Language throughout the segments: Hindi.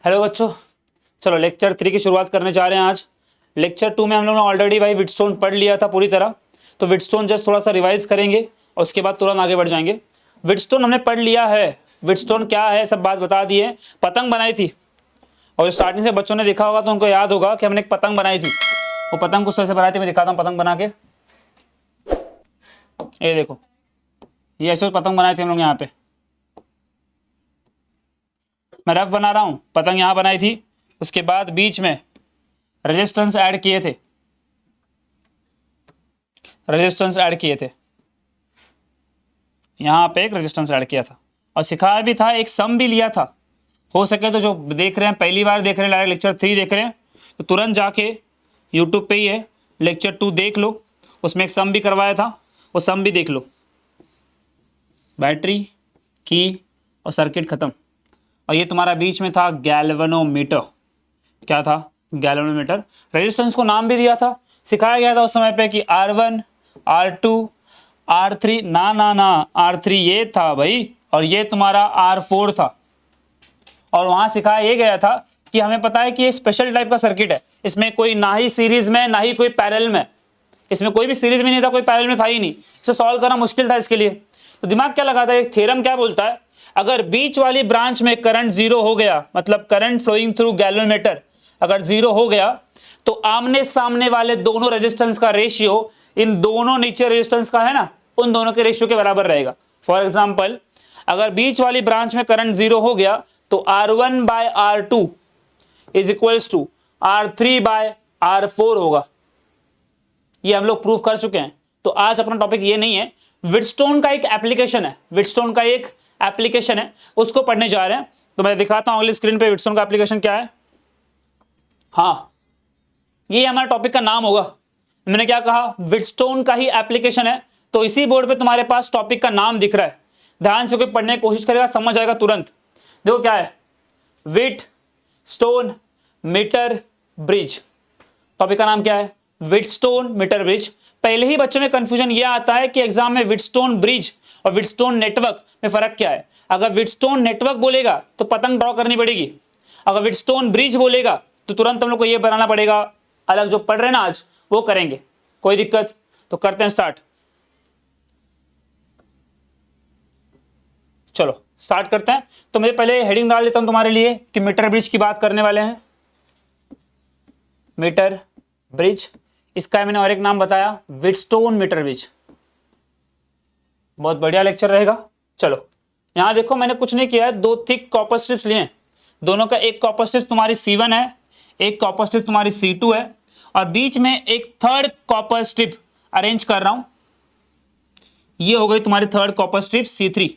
हेलो बच्चों, चलो लेक्चर 3 की शुरुआत करने जा रहे हैं आज। लेक्चर 2 में हम लोगों ने ऑलरेडी भाई व्हीटस्टोन पढ़ लिया था पूरी तरह, तो व्हीटस्टोन जस्ट थोड़ा सा रिवाइज करेंगे और उसके बाद तुरंत आगे बढ़ जाएंगे। व्हीटस्टोन हमने पढ़ लिया है, व्हीटस्टोन क्या है सब बात बता दी है। पतंग बनाई थी और स्टार्टिंग से बच्चों ने देखा होगा तो उनको याद होगा कि हमने एक पतंग बनाई थी। वो पतंग कुछ तरह से बनाई थी, मैं दिखाता हूँ पतंग बना के। ये देखो, ये ऐसे पतंग बनाए थे हम लोग। यहाँ पे मैं रफ बना रहा हूँ, पतंग यहाँ बनाई थी। उसके बाद बीच में रेजिस्टेंस ऐड किए थे, रेजिस्टेंस ऐड किए थे, यहाँ पे एक रेजिस्टेंस ऐड किया था और सिखाया भी था, एक सम भी लिया था। हो सके तो जो देख रहे हैं पहली बार देख रहे हैं, लेक्चर 3 देख रहे हैं, तो तुरंत जाके यूट्यूब पे ही है लेक्चर 2 देख लो, उसमें एक सम भी करवाया था, वो सम भी देख लो। बैटरी की और सर्किट खत्म। और ये तुम्हारा बीच में था गैल्वेनोमीटर। क्या था? गैल्वेनोमीटर। रेजिस्टेंस को नाम भी दिया था, सिखाया गया था उस समय पे कि R1, R2, R3। ना R3 ये था भाई, और ये तुम्हारा R4 था। और वहां सिखाया ये गया था कि हमें पता है कि ये स्पेशल टाइप का सर्किट है, इसमें कोई ना ही सीरीज में ना ही कोई पैरेलल में, इसमें कोई भी सीरीज में नहीं था, कोई पैरेलल में था ही नहीं, इसे सॉल्व करना मुश्किल था इसके लिए। तो दिमाग क्या लगाता है, एक थ्योरम क्या बोलता है, अगर बीच वाली ब्रांच में करंट जीरो हो गया, मतलब करंट फ्लोइंग थ्रू गैल्वेनोमीटर अगर जीरो हो गया, तो आमने सामने वाले दोनों रेजिस्टेंस का रेशियो इन दोनों नीचे रेजिस्टेंस का है ना, उन दोनों के रेशियो के बराबर रहेगा। फॉर एग्जाम्पल, अगर बीच वाली ब्रांच में करंट जीरो हो गया तो R1 by R2 is equals to R3 by R4 होगा। ये हम लोग प्रूफ कर चुके हैं। तो आज अपना टॉपिक ये नहीं है, व्हीटस्टोन का एक एप्लीकेशन है, व्हीटस्टोन का एक एप्लीकेशन है, उसको पढ़ने जा रहे हैं। तो मैं दिखाता हूं अगली स्क्रीन पे व्हीटस्टोन का एप्लीकेशन क्या है। हाँ, ये हमारे टॉपिक का नाम होगा। मैंने क्या कहा, व्हीटस्टोन का ही एप्लीकेशन है, तो इसी बोर्ड पे तुम्हारे पास टॉपिक का नाम दिख रहा है। ध्यान से कोई पढ़ने की कोशिश करेगा समझ आएगा तुरंत। देखो क्या है, व्हीटस्टोन मीटर ब्रिज। टॉपिक का नाम क्या है, व्हीटस्टोन मीटर ब्रिज। पहले ही बच्चों में कंफ्यूजन ये आता है कि एग्जाम में व्हीटस्टोन ब्रिज और व्हीटस्टोन नेटवर्क में फर्क क्या है। अगर व्हीटस्टोन नेटवर्क बोलेगा तो पतंग ड्रॉ करनी पड़ेगी, अगर व्हीटस्टोन ब्रिज बोलेगा तो तुरंत हम लोग को ये बनाना पड़ेगा अलग। जो पढ़ रहे हैं ना आज वो करेंगे, कोई दिक्कत? तो करते हैं स्टार्ट। चलो स्टार्ट करते हैं। तो मैं पहले हेडिंग डाल देता हूं तुम्हारे लिए कि मीटर ब्रिज की बात करने वाले हैं। मीटर ब्रिज, इसका मैंने और एक नाम बताया, व्हीटस्टोन मीटर ब्रिज। बहुत बढ़िया लेक्चर रहेगा। चलो यहां देखो, मैंने कुछ नहीं किया है, दो थिक कॉपर स्ट्रिप्स लिए हैं, दोनों का एक कॉपर स्ट्रिप तुम्हारी C1 है, एक कॉपर स्ट्रिप तुम्हारी C2 है, और बीच में एक थर्ड कॉपर स्ट्रिप अरेंज कर रहा हूं। ये हो गई तुम्हारी third copper strip C3,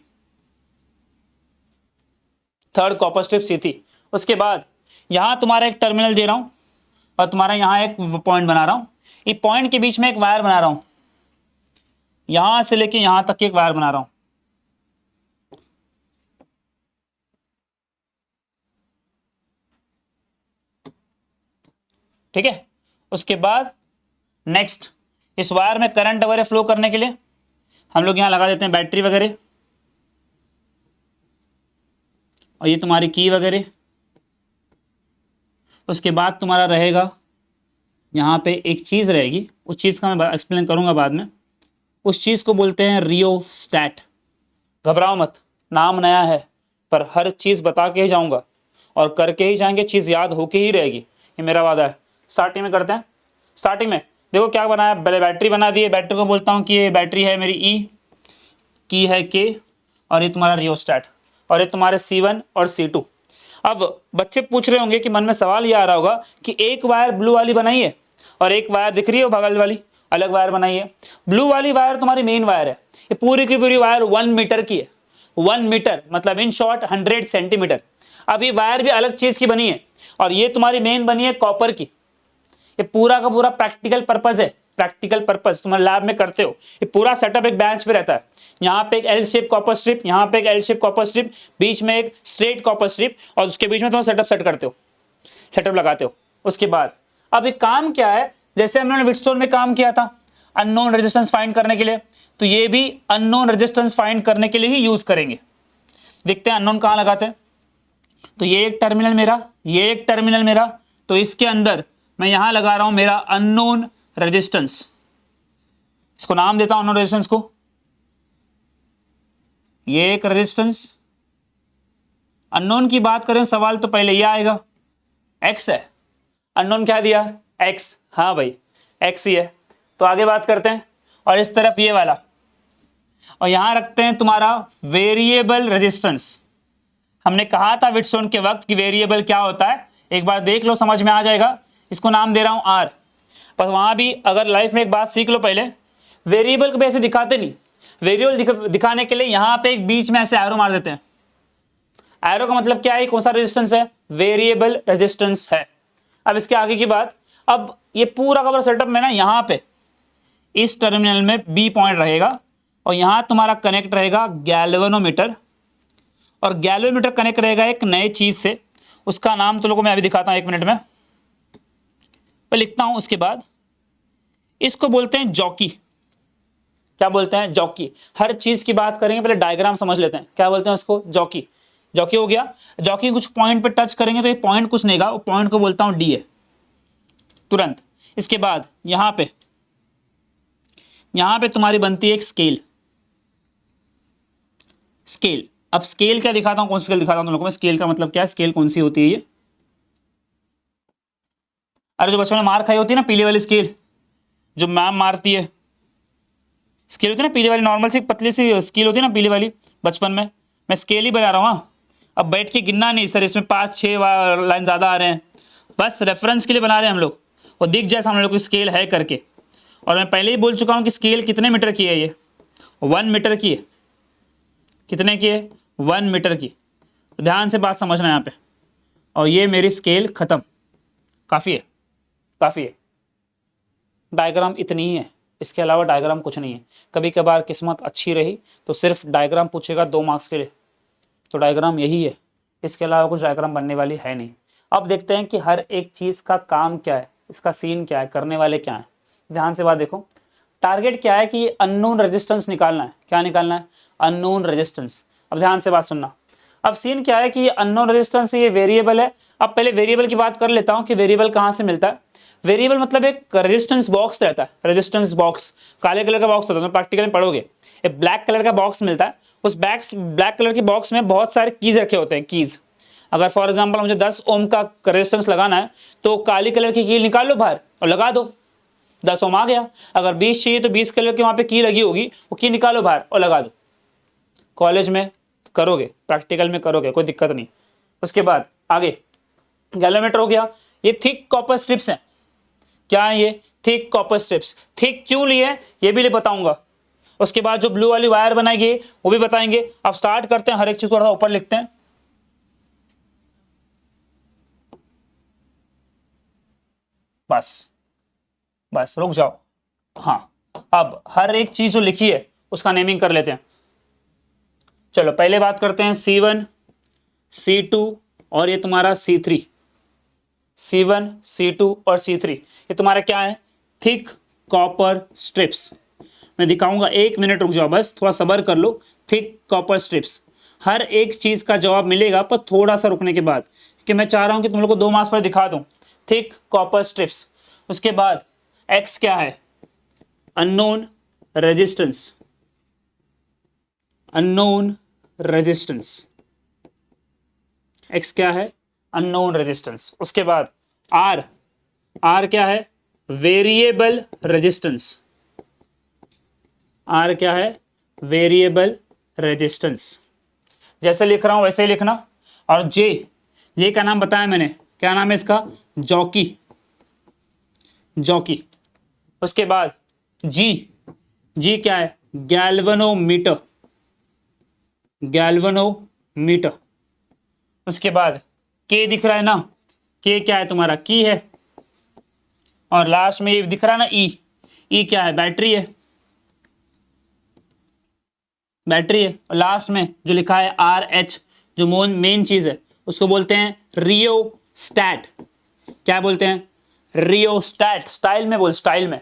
third copper strip C3। उसके बाद यहां तुम्हारा एक टर्मिनल दे रहा हूं और तुम्हारा यहां एक पॉइंट बना रहा हूं। ये पॉइंट के बीच में एक वायर बना रहा हूं, यहां से लेके यहां तक एक वायर बना रहा हूं। ठीक है, उसके बाद नेक्स्ट, इस वायर में करंट वगैरह फ्लो करने के लिए हम लोग यहां लगा देते हैं बैटरी वगैरह, और ये तुम्हारी की वगैरह। उसके बाद तुम्हारा रहेगा यहाँ पे एक चीज़ रहेगी, उस चीज़ का मैं एक्सप्लेन करूँगा बाद में। उस चीज़ को बोलते हैं रियोस्टैट। घबराओ मत, नाम नया है पर हर चीज़ बता के ही जाऊँगा और करके ही जाएंगे, चीज़ याद होके ही रहेगी, ये मेरा वादा है। स्टार्टिंग में करते हैं। स्टार्टिंग में देखो क्या बनाया, बैटरी बना दी है। बैटरी को बोलता हूँ कि ये बैटरी है मेरी E, की है K, और ये तुम्हारा रियोस्टैट, और ये तुम्हारे C1 और C2। अब बच्चे पूछ रहे होंगे कि मन में सवाल ये आ रहा होगा कि एक वायर ब्लू वाली बनाई है और एक वायर दिख रही है बगल वाली अलग वायर बनाई है। ब्लू वाली वायर तुम्हारी मेन वायर है, ये पूरी की पूरी वायर 1 मीटर की है। 1 मीटर मतलब इन शॉर्ट 100 सेंटीमीटर। अब ये वायर भी अलग चीज की बनी है और ये तुम्हारी मेन बनी है कॉपर की। ये पूरा का पूरा प्रैक्टिकल पर्पज है, प्रैक्टिकल पर्पज तुम्हारे लैब में करते हो। ये पूरा सेटअप एक बेंच पे रहता है, यहाँ पे एक एल शेप कॉपर स्ट्रिप, यहाँ पे एक एल शेप कॉपर स्ट्रिप, बीच में एक स्ट्रेट कॉपर स्ट्रिप, और उसके बीच में तुम सेटअप सेट करते हो, सेटअप लगाते हो। उसके बाद अब एक काम क्या है, जैसे हमने व्हीटस्टोन में काम किया था अननोन रेजिस्टेंस फाइंड करने के लिए, तो ये भी अननोन रेजिस्टेंस फाइंड करने के लिए ही यूज करेंगे। देखते हैं अननोन कहाँ लगाते हैं। तो ये एक टर्मिनल मेरा, ये एक टर्मिनल मेरा, तो इसके अंदर मैं यहां लगा रहा हूं मेरा अननोन रेजिस्टेंस, इसको नाम देता हूं अननोन रेजिस्टेंस को। ये एक रेजिस्टेंस, अननोन की बात करें सवाल तो पहले ये आएगा, एक्स है, अननोन क्या दिया, एक्स, हाँ भाई एक्स ही है। तो आगे बात करते हैं, और इस तरफ ये वाला, और यहां रखते हैं तुम्हारा वेरिएबल रेजिस्टेंस। हमने कहा था व्हिटस्टोन के वक्त कि वेरिएबल क्या होता है, एक बार देख लो समझ में आ जाएगा। इसको नाम दे रहा हूं आर, पर वहां भी अगर लाइफ में एक बात सीख लो, पहले वेरिएबल को भी ऐसे दिखाते नहीं, वेरिएबल दिखाने के लिए यहां पे एक बीच में ऐसे एरो मार देते हैं। एरो का मतलब क्या है, कौन सा रेजिस्टेंस है, वेरिएबल रेजिस्टेंस है। अब इसके आगे की बात, अब ये पूरा का पूरा सेटअप में ना यहां पे इस टर्मिनल में बी पॉइंट रहेगा, और यहां तुम्हारा कनेक्ट रहेगा गैल्वेनोमीटर, और गैल्वेनोमीटर कनेक्ट रहेगा एक नए चीज से, उसका नाम तो लोगों को मैं अभी दिखाता हूं 1 मिनट में, मैं लिखता हूं। उसके बाद इसको बोलते हैं जॉकी। क्या बोलते हैं, जॉकी। हर चीज की बात करेंगे पहले डायग्राम समझ लेते हैं, क्या बोलते हैं उसको, जॉकी। जॉकी हो गया, जॉकी कुछ पॉइंट पे टच करेंगे तो ये पॉइंट कुछ नहीं गा, वो पॉइंट को बोलता हूं डीए तुरंत। इसके बाद यहां पे तुम्हारी बनती है एक स्केल। स्केल, अब स्केल क्या दिखाता हूं, कौन सी स्केल दिखाता हूं तुम लोगों को मैं, स्केल का मतलब क्या है, स्केल कौन सी होती है ये, अरे जो बचपन में मार खाई होती है ना पीली वाली स्केल, जो मैम मारती है, स्केल होती है ना पीली वाली, नॉर्मल सी पतली सी स्केल होती है ना पीली वाली, बचपन में मैं स्केल ही बना रहा हूँ। हाँ, अब बैठ के गिनना नहीं सर, इसमें 5-6 लाइन ज़्यादा आ रहे हैं, बस रेफरेंस के लिए बना रहे हैं हम लोग, और दिख जाए हम लोग को स्केल है करके। और मैं पहले ही बोल चुका हूँ कि स्केल कितने मीटर की है, ये 1 मीटर की है। कितने की है, 1 मीटर की। तो ध्यान से बात समझना यहाँ पे, और ये मेरी स्केल खत्म, काफ़ी है, काफ़ी है। डायग्राम इतनी ही है, इसके अलावा डायग्राम कुछ नहीं है। कभी कभार किस्मत अच्छी रही तो सिर्फ डायग्राम पूछेगा 2 मार्क्स के लिए, तो डायग्राम यही है, इसके अलावा कुछ डायग्राम बनने वाली है नहीं। अब देखते हैं कि हर एक चीज़ का काम क्या है, इसका सीन क्या है, करने वाले क्या है। ध्यान से बात देखो, टारगेट क्या है कि ये अननोन रेजिस्टेंस निकालना है। क्या निकालना है, अननोन रेजिस्टेंस। अब ध्यान से बात सुनना, अब सीन क्या है कि ये अननोन रेजिस्टेंस ये वेरिएबल है। अब पहले वेरिएबल की बात कर लेता हूँ कि वेरिएबल कहाँ से मिलता है। वेरिएबल मतलब एक रेजिस्टेंस बॉक्स रहता है, रेजिस्टेंस बॉक्स, काले कलर का बॉक्स होता है, प्रैक्टिकल में पढ़ोगे। एक ब्लैक कलर का बॉक्स मिलता है, उस ब्लैक कलर के बॉक्स में बहुत सारे कीज रखे होते हैं, कीज। अगर फॉर एग्जांपल मुझे 10 ओम का रेजिस्टेंस लगाना है तो काली कलर की की निकाल लो बाहर और लगा दो, 10 ओम आ गया। अगर 20 चाहिए तो 20 कलर की वहां पे की लगी होगी, वो की निकालो बाहर और लगा दो। कॉलेज में करोगे, प्रैक्टिकल में करोगे, कोई दिक्कत नहीं। उसके बाद आगे गैल्वेनोमीटर हो गया, ये थिक कॉपर स्ट्रिप्स हैं। क्या है ये, थिक कॉपर स्ट्रिप्स। थिक क्यों लिए ये भी बताऊंगा। उसके बाद जो ब्लू वाली वायर बनाएगी वो भी बताएंगे। अब स्टार्ट करते हैं, हर एक चीज थोड़ा सा ऊपर लिखते हैं। बस रुक जाओ। हाँ, अब हर एक चीज जो लिखी है उसका नेमिंग कर लेते हैं। चलो पहले बात करते हैं C1, C2 और ये तुम्हारा C3। C1, C2 और C3 ये तुम्हारा क्या है, थिक कॉपर स्ट्रिप्स। मैं दिखाऊंगा, 1 मिनट रुक जाओ, बस थोड़ा सब्र कर लो। थिक कॉपर स्ट्रिप्स, हर एक चीज का जवाब मिलेगा पर थोड़ा सा रुकने के बाद, कि मैं चाह रहा हूं कि तुम लोग को 2 मार्क्स पर दिखा दूं। Thick copper strips. उसके बाद X क्या है, unknown resistance, unknown resistance. X क्या है, अननोन रेजिस्टेंस। उसके बाद R क्या है, वेरिएबल रेजिस्टेंस। R क्या है, वेरिएबल रेजिस्टेंस। जैसे लिख रहा हूं वैसे ही लिखना। और J का नाम बताया मैंने, क्या नाम है इसका, जॉकी, जॉकी। उसके बाद G क्या है, गैल्वेनोमीटर, गैल्वेनोमीटर। उसके बाद K दिख रहा है ना, K क्या है तुम्हारा, की है। और लास्ट में ये दिख रहा है ना, E क्या है, बैटरी है, बैटरी है। और लास्ट में जो लिखा है RH, जो मेन चीज है, उसको बोलते हैं रियोस्टैट। क्या बोलते हैं, रियोस्टैट। स्टाइल में बोल, स्टाइल में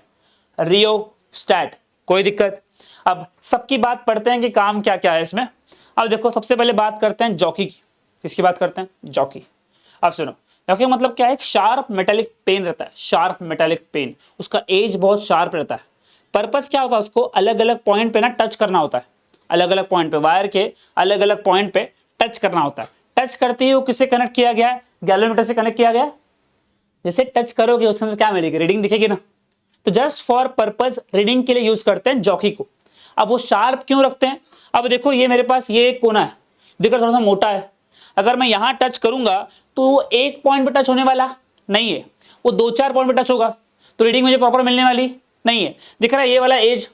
रियोस्टैट, कोई दिक्कत। अब सबकी बात पढ़ते हैं कि काम क्या क्या है इसमें। अब देखो, सबसे पहले बात करते हैं जॉकी की। किसकी बात करते हैं? जॉकी। अब सुनो, जॉकी मतलब क्या है? एक शार्प मेटालिक पेन रहता है, शार्प मेटालिक पेन, उसका एज बहुत शार्प रहता है। पर्पस क्या होता है? उसको अलग अलग पॉइंट पे ना टच करना होता है, अलग अलग पॉइंट पे, वायर के अलग अलग पॉइंट पे टच करना होता है। टच करते ही वो किससे कनेक्ट किया गया है? गैल्वेनोमीटर से कनेक्ट किया गया। जैसे टच करोगे उसके अंदर क्या मिलेगी? रीडिंग दिखेगी ना। तो जस्ट फॉर पर्पस रीडिंग के लिए यूज करते हैं जॉकी को। अब वो शार्प क्यों रखते हैं? अब देखो ये मेरे पास ये एक कोना है, दिख रहा थोड़ा सा मोटा है। अगर मैं यहां टच करूंगा तो वो एक पॉइंट पे टच होने वाला नहीं है, वो 2-4 पॉइंट पे टच होगा, तो रीडिंग मुझे प्रॉपर मिलने वाली नहीं है। दिख रहा है ये वाला एज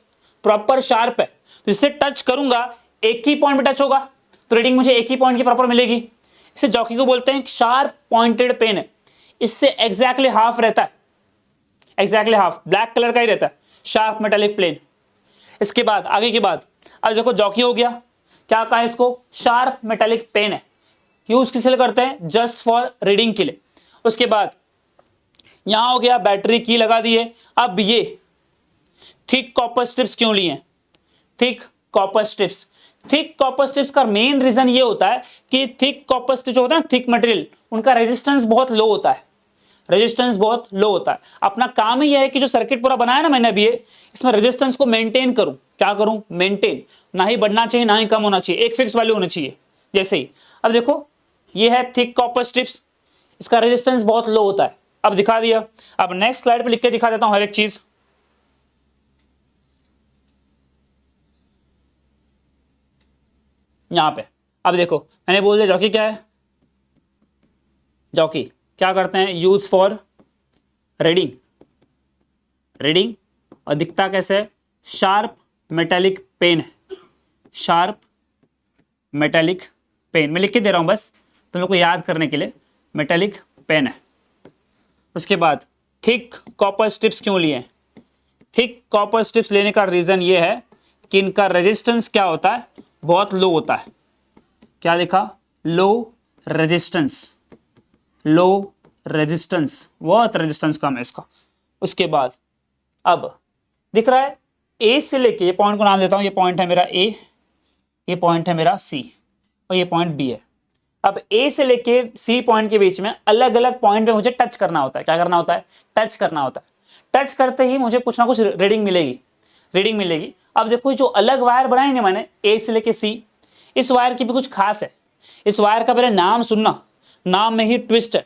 प्रॉपर शार्प है, तो जिससे टच करूंगा एक ही पॉइंट पे टच होगा, तो रीडिंग मुझे एक ही पॉइंट की प्रॉपर मिलेगी। इसे जॉकी को बोलते हैं शार्प पॉइंटेड पेन है। इससे एग्जैक्टली हाफ रहता है, एग्जैक्टली हाफ ब्लैक कलर का ही रहता है, शार्प मेटालिक प्लेन। इसके बाद आगे की बात, अब देखो जॉकी हो गया, क्या कहा इसको? शार्प मेटालिक पेन है। यूज किस लिए करते हैं? जस्ट फॉर रीडिंग के लिए। उसके बाद यहां हो गया बैटरी की लगा दी है। अब ये थिक कॉपर स्ट्रिप्स क्यों लिए हैं? Thick copper strips, thick copper strips का मेन रीजन ये होता है कि थिक कॉपर स्ट्रिप्स जो होता है ना, थिक मटेरियल, उनका रेजिस्टेंस बहुत लो होता है, रेजिस्टेंस बहुत लो होता है। अपना काम ही यह है कि जो सर्किट पूरा बनाया ना मैंने अभी ये, इसमें रेजिस्टेंस को मेंटेन करूं। क्या करूं? मेंटेन, ना ही बढ़ना चाहिए ना ही कम होना चाहिए, एक फिक्स वैल्यू होनी चाहिए। जैसे ही अब देखो ये है थिक कॉपर स्ट्रिप्स, इसका रेजिस्टेंस बहुत लो होता है। अब दिखा दिया। अब नेक्स्ट स्लाइड पे लिख के दिखा देता हूं हर एक चीज। यहां पे अब देखो मैंने बोल दिया जॉकी क्या है? जॉकी क्या करते हैं? यूज फॉर रीडिंग, रीडिंग, और दिखता कैसे है? शार्प मेटालिक पेन है, शार्प मेटालिक पेन। मैं लिख के दे रहा हूं बस तुम लोग को याद करने के लिए, मेटालिक पेन है। उसके बाद थिक कॉपर स्ट्रिप्स क्यों लिए? थिक कॉपर स्ट्रिप्स लेने का रीजन ये है कि इनका रेजिस्टेंस क्या होता है? बहुत लो होता है। क्या लिखा? लो रेजिस्टेंस, लो रेजिस्टेंस, बहुत रेजिस्टेंस कम है इसका। उसके बाद अब दिख रहा है ए से लेके, ये पॉइंट को नाम देता हूं, ये पॉइंट है मेरा ए, ये पॉइंट है मेरा सी, और ये पॉइंट बी है। अब ए से लेके सी पॉइंट के बीच में अलग अलग पॉइंट पे मुझे टच करना होता है। क्या करना होता है? टच करना होता है। टच करते ही मुझे कुछ ना कुछ रीडिंग मिलेगी, रीडिंग मिलेगी। अब देखो जो अलग वायर बनाई ना मैंने ए से लेके सी, इस वायर की भी कुछ खास है। इस वायर का पहले नाम सुनना, नाम में ही ट्विस्ट है।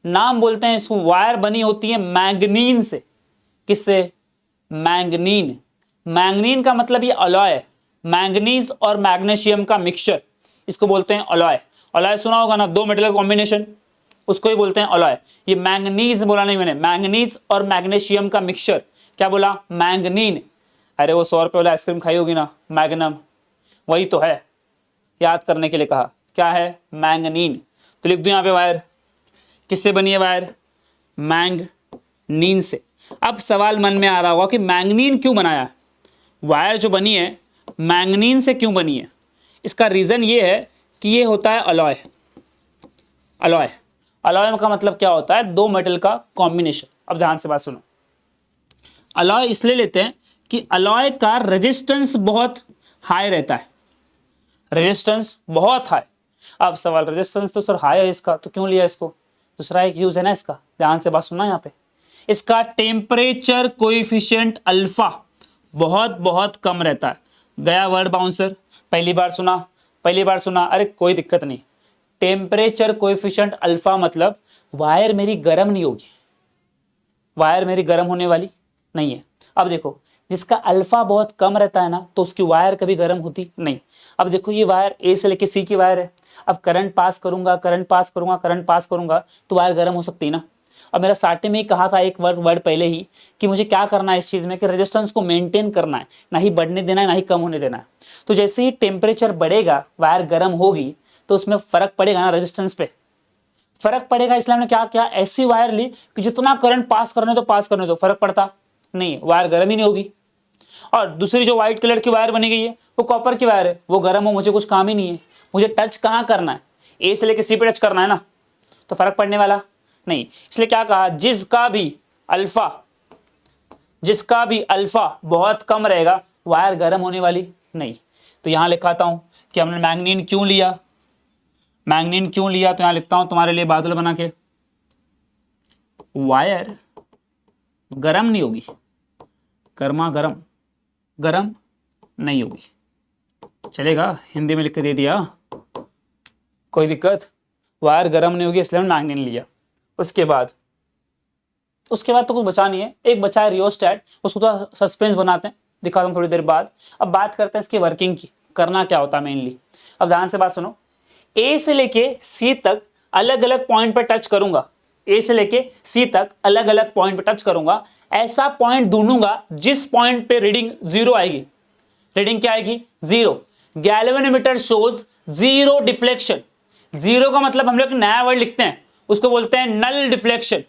नाम बोलते हैं इसको, वायर बनी होती है मैंगनीन से। किससे? मैंगनीन। मैंगनीन का मतलब ये अलॉय है, मैंगनीज और मैग्नीशियम का मिक्सचर, इसको बोलते हैं अलॉय। अलॉय सुना होगा ना, दो मेटल का कॉम्बिनेशन, उसको ही बोलते हैं अलॉय। ये मैंगनीज बोला नहीं मैंने, मैंगनीज और मैग्नीशियम का मिक्सचर। क्या बोला? मैंगनीन। अरे वो 100 रुपये वाला आइसक्रीम खाई होगी ना, मैग्नम, वही तो है, याद करने के लिए कहा। क्या है? मैंगनीन। तो लिख दो यहाँ पे वायर किससे बनी है? वायर मैंगनीन से। अब सवाल मन में आ रहा होगा कि मैंगनीन क्यों बनाया? वायर जो बनी है मैंगनीन से क्यों बनी है? इसका रीजन ये है कि ये होता है अलॉय। अलॉय, अलॉय का मतलब क्या होता है? दो मेटल का कॉम्बिनेशन। अब ध्यान से बात सुनो, अलॉय इसलिए लेते हैं कि अलॉय का रेजिस्टेंस बहुत हाई रहता है, रेजिस्टेंस बहुत हाई। अब सवाल, रेजिस्टेंस तो सर हाई है इसका, तो क्यों लिया इसको? दूसरा एक यूज है ना इसका, ध्यान से बात सुनना यहाँ पे। इसका टेम्परेचर कोएफिशिएंट अल्फा बहुत बहुत कम रहता है। गया वर्ड बाउंसर, पहली बार सुना, पहली बार सुना, अरे कोई दिक्कत नहीं। टेम्परेचर कोएफिशिएंट अल्फा मतलब वायर मेरी गर्म नहीं होगी, वायर मेरी गर्म होने वाली नहीं है। अब देखो जिसका अल्फा बहुत कम रहता है ना, तो उसकी वायर कभी गर्म होती नहीं। अब देखो ये वायर ए से लेके सी की वायर है, अब करंट पास करूंगा, करंट पास करूंगा, करंट पास करूंगा, तो वायर गर्म हो सकती है ना। अब मेरा स्टार्टिंग में ही कहा था एक वर्ड पहले ही कि मुझे क्या करना है इस चीज में, कि रेजिस्टेंस को मेंटेन करना है, ना ही बढ़ने देना है ना ही कम होने देना है। तो जैसे ही टेम्परेचर बढ़ेगा, वायर गर्म होगी, तो उसमें फर्क पड़ेगा ना, रेजिस्टेंस पे फर्क पड़ेगा। इसलिए हमने क्या किया, ऐसी वायर ली कि जितना करंट पास करने तो पास करने दो, फर्क पड़ता नहीं, वायर गर्म ही नहीं होगी। और दूसरी जो व्हाइट कलर की वायर बनी गई है वो कॉपर की वायर है, वो गर्म हो मुझे कुछ काम ही नहीं है, मुझे टच कहाँ करना है, ए से लेके सी पे टच करना है ना, तो फर्क पड़ने वाला नहीं। इसलिए क्या कहा, जिसका भी अल्फा बहुत कम रहेगा, वायर गर्म होने वाली नहीं। तो यहां लिखाता हूं कि हमने मैंगनीन क्यों लिया, मैग्नीन क्यों लिया, तो यहां लिखता हूं तुम्हारे लिए बादल बना के, वायर गरम नहीं होगी, गर्मा गरम, गरम नहीं होगी, चलेगा, हिंदी में लिख के दे दिया, कोई दिक्कत, वायर गरम नहीं होगी इसलिए हमने मैग्नीन लिया। उसके बाद तो कुछ बचा नहीं है, एक बचा है रियोस्टैट, उसको थोड़ा सस्पेंस बनाते हैं, दिखाता हूँ थोड़ी देर बाद। अब बात करते हैं इसकी वर्किंग की, करना क्या होता है मेनली। अब ध्यान से बात सुनो, ए से लेके सी तक अलग अलग पॉइंट पे टच करूंगा, ए से लेके सी तक अलग अलग पॉइंट पे टच करूंगा, ऐसा पॉइंट ढूंढूंगा जिस पॉइंट पे रीडिंग जीरो आएगी। रीडिंग क्या आएगी? Zero. Galvanometer shows zero deflection. Zero का मतलब हम लोग नया वर्ड लिखते हैं, उसको बोलते हैं नल डिफ्लेक्शन।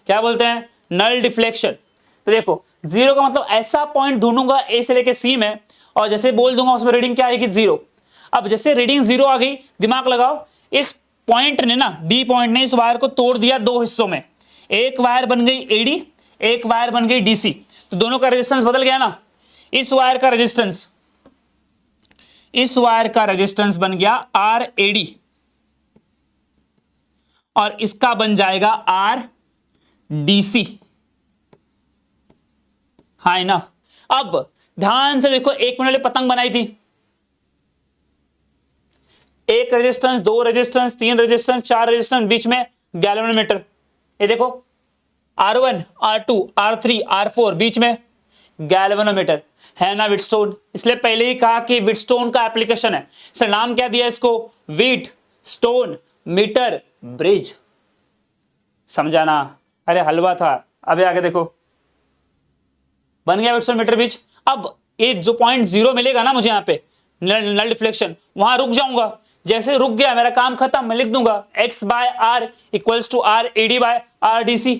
क्या बोलते हैं? Null deflection. तो देखो, जीरो का मतलब ऐसा पॉइंट ढूंढूंगा ए से लेके सी में, और जैसे बोल दूंगा उसमें रीडिंग क्या आएगी? जीरो। अब जैसे रीडिंग जीरो आ गई, दिमाग लगाओ, इस पॉइंट ने ना, डी पॉइंट ने इस वायर को तोड़ दिया दो हिस्सों में, एक वायर बन गई एडी, एक वायर बन गई डीसी, तो दोनों का रेजिस्टेंस बदल गया ना। इस वायर का रेजिस्टेंस बन गया आर एडी, और इसका बन जाएगा आर डीसी, हाँ ना। अब ध्यान से देखो, एक मैंने पतंग बनाई थी, एक रेजिस्टेंस, दो रेजिस्टेंस, तीन रेजिस्टेंस, चार रेजिस्टेंस, बीच में गैल्वेनोमीटर। ये देखो R1, R2, R3, R4, बीच में गैल्वेनोमीटर है ना, व्हीटस्टोन। इसलिए पहले ही कहा कि व्हीटस्टोन का एप्लीकेशन है, सर नाम क्या दिया इसको? Wheatstone metre bridge. समझाना? अरे हलवा था। अबे आगे देखो, बन गया व्हीटस्टोन मीटर ब्रिज। अब ये जो पॉइंट जीरो मिलेगा ना मुझे यहाँ पे, नल डिफ्लेक्शन, वहां रुक जाऊंगा। जैसे रुक गया, मेरा काम खत्म, मैं लिख दूंगा x by R equals to R AD by R DC.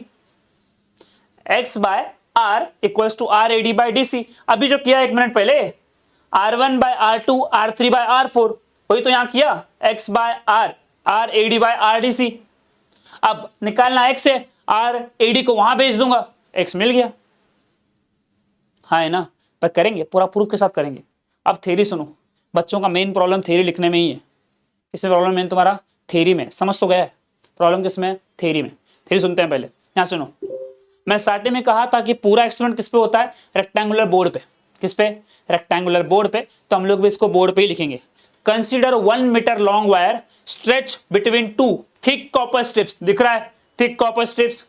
X by R equals to R AD by DC. अभी जो किया एक मिनट पहले, R1 by R2, R3 by R4, वही तो यहां किया, x by R, R AD by R DC. अब निकालना x से, आर एडी को वहां भेज दूंगा, x मिल गया, हाँ है ना। पर करेंगे, पूरा प्रूफ के साथ करेंगे। अब थ्योरी सुनो, बच्चों का मेन प्रॉब्लम थ्योरी लिखने में ही है। इसमें प्रॉब्लम मेन तुम्हारा थ्योरी में, समझ तो गया है प्रॉब्लम किसमें? थ्योरी में। थ्योरी सुनते हैं पहले, यहाँ सुनो। मैं स्टार्टिंग में कहा था कि पूरा एक्सपेरिमेंट किस पे होता है? रेक्टेंगुलर बोर्ड पे। किस पे? रेक्टेंगुलर बोर्ड पे। तो हम लोग भी इसको बोर्ड पे ही लिखेंगे। Consider 1 metre long wire stretch between two thick copper strips. दिख रहा है? Thick copper strips,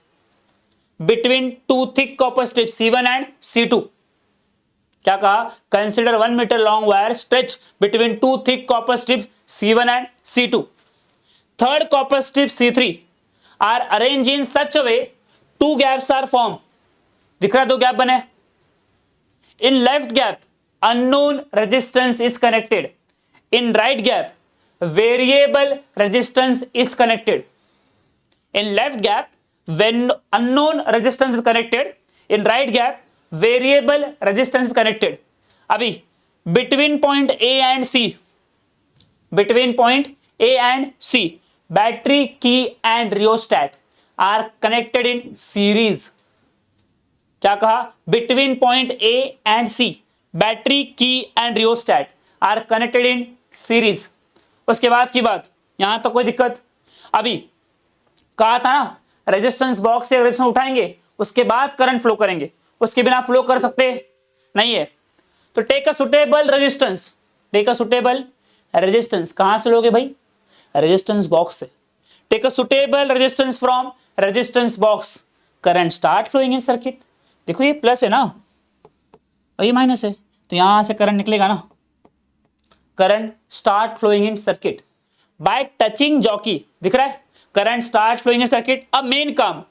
between two thick copper strips C1 and C2। क्या कहा? Consider 1 metre long wire stretch between two thick copper strip C1 and C2। Third copper strip C3 are arrange in such a way two gaps are form. दिख रहा है? दो गैप बने। In left gap unknown resistance is connected, in right gap variable resistance is connected. In left gap, when unknown resistance is connected, in right gap, variable resistance is connected. अभी between point A and C, battery key and rheostat are connected in series. क्या कहा? Between point A and C, battery key and rheostat are connected in series. उसके बाद की बात, यहां तक कोई दिक्कत? अभी कहा था ना, रेजिस्टेंस बॉक्स से रेजिस्टेंस उठाएंगे, उसके बाद करंट फ्लो करेंगे, उसके बिना फ्लो कर सकते नहीं है। तो take a suitable resistance, take a suitable resistance. कहां से लोगे भाई? रेजिस्टेंस बॉक्स से। Take a suitable resistance from resistance box, current start flowing in circuit. देखो ये प्लस है ना और ये माइनस है, तो यहां से करंट निकलेगा ना, current start flowing in circuit by touching jockey. दिख रहा है? Current start flowing in circuit. अब मेन काम,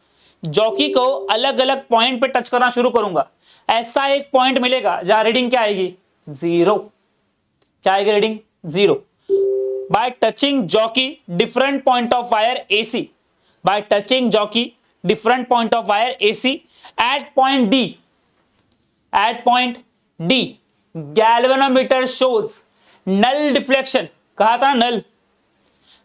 जॉकी को अलग अलग पॉइंट पे टच करना शुरू करूंगा। ऐसा एक पॉइंट मिलेगा जहां रीडिंग क्या आएगी? जीरो। क्या आएगी? Reading zero. By touching jockey different point of wire AC, by touching jockey different point of wire AC at point D, at point D galvanometer shows null deflection. कहा था null,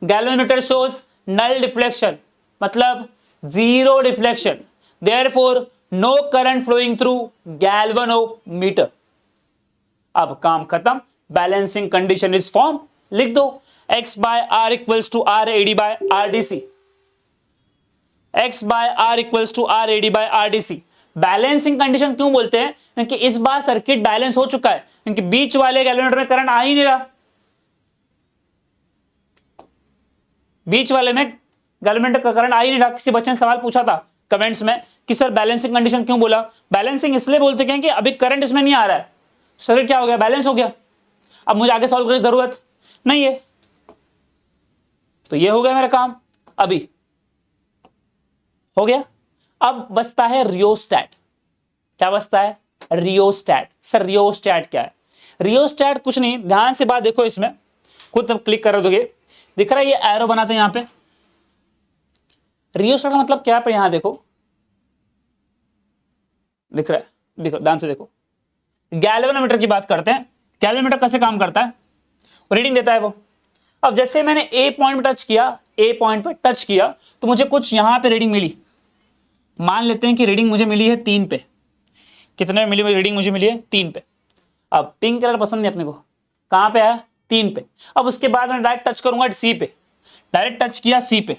galvanometer shows null deflection, मतलब zero deflection, therefore no current flowing through galvanometer। अब काम खत्म, बैलेंसिंग कंडीशन इज फॉर्म। लिख दो, X by R equals to R AD by R D C, X by R equals to R AD by R D C. Balancing condition क्यों बोलते हैं? क्योंकि इस बार सर्किट बैलेंस हो चुका है, क्योंकि बीच वाले गैल्वेनोमीटर में करंट आ ही नहीं रहा, बीच वाले में गैल्वेनोमीटर का करंट आ ही नहीं रहा। किसी बच्चे ने सवाल पूछा था कमेंट्स में कि सर बैलेंसिंग कंडीशन क्यों बोला? बैलेंसिंग इसलिए बोलते हैं कि अभी करंट इसमें नहीं आ रहा है, सर्किट क्या हो गया? बैलेंस हो गया। अब मुझे आगे सॉल्व करने की जरूरत नहीं है, तो ये हो गया मेरा काम, अभी हो गया। अब बचता है रियोस्टैट। क्या बचता है? रियोस्टैट। सर रियोस्टैट क्या है? रियोस्टैट कुछ नहीं, ध्यान से बात देखो, इसमें खुद क्लिक कर दोगे, दिख रहा है ये एरो बनाते हैं यहां पे। रियोस्टैट का मतलब क्या है? यहां देखो, दिख रहा है, देखो ध्यान से देखो, गैल्वेनोमीटर की बात करते हैं। गैल्वेनोमीटर कैसे काम करता है? रीडिंग देता है वो। अब जैसे मैंने ए पॉइंट पे टच किया, ए पॉइंट पे टच किया तो मुझे कुछ यहां पे रीडिंग मिली। मान लेते हैं कि रीडिंग मुझे मिली है 3 पे। कितने मिली रीडिंग? मुझे मिली है 3 पे। अब पिंक कलर पसंद नहीं अपने को, कहां पे आया? 3 पे। अब उसके बाद मैं डायरेक्ट टच करूंगा सी पे, डायरेक्ट टच किया सी पे,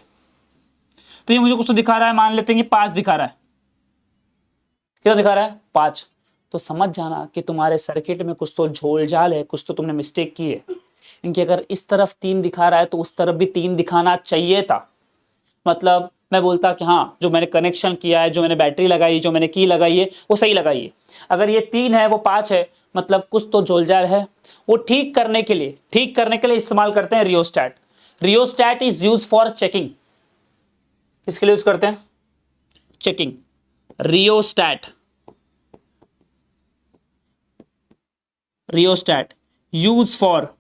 तो ये मुझे कुछ तो दिखा रहा है, मान लेते हैं कि 5 दिखा रहा है। कितना दिखा रहा है? 5। तो समझ जाना कि तुम्हारे सर्किट में कुछ तो झोलझाल है, कुछ तो तुमने मिस्टेक की है। इनकी अगर इस तरफ 3 दिखा रहा है तो उस तरफ भी 3 दिखाना चाहिए था। मतलब मैं बोलता कि हाँ, जो मैंने कनेक्शन किया है, जो मैंने बैटरी लगाई, जो मैंने की लगाई है, वो सही लगाई है। अगर ये 3 है वो 5 है, मतलब कुछ तो झोलझाल है। वो ठीक करने के लिए इस्तेमाल करते हैं rheostat. Rheostat is use for checking. किसके लिए यूज करते हैं? Checking. Rheostat, rheostat use for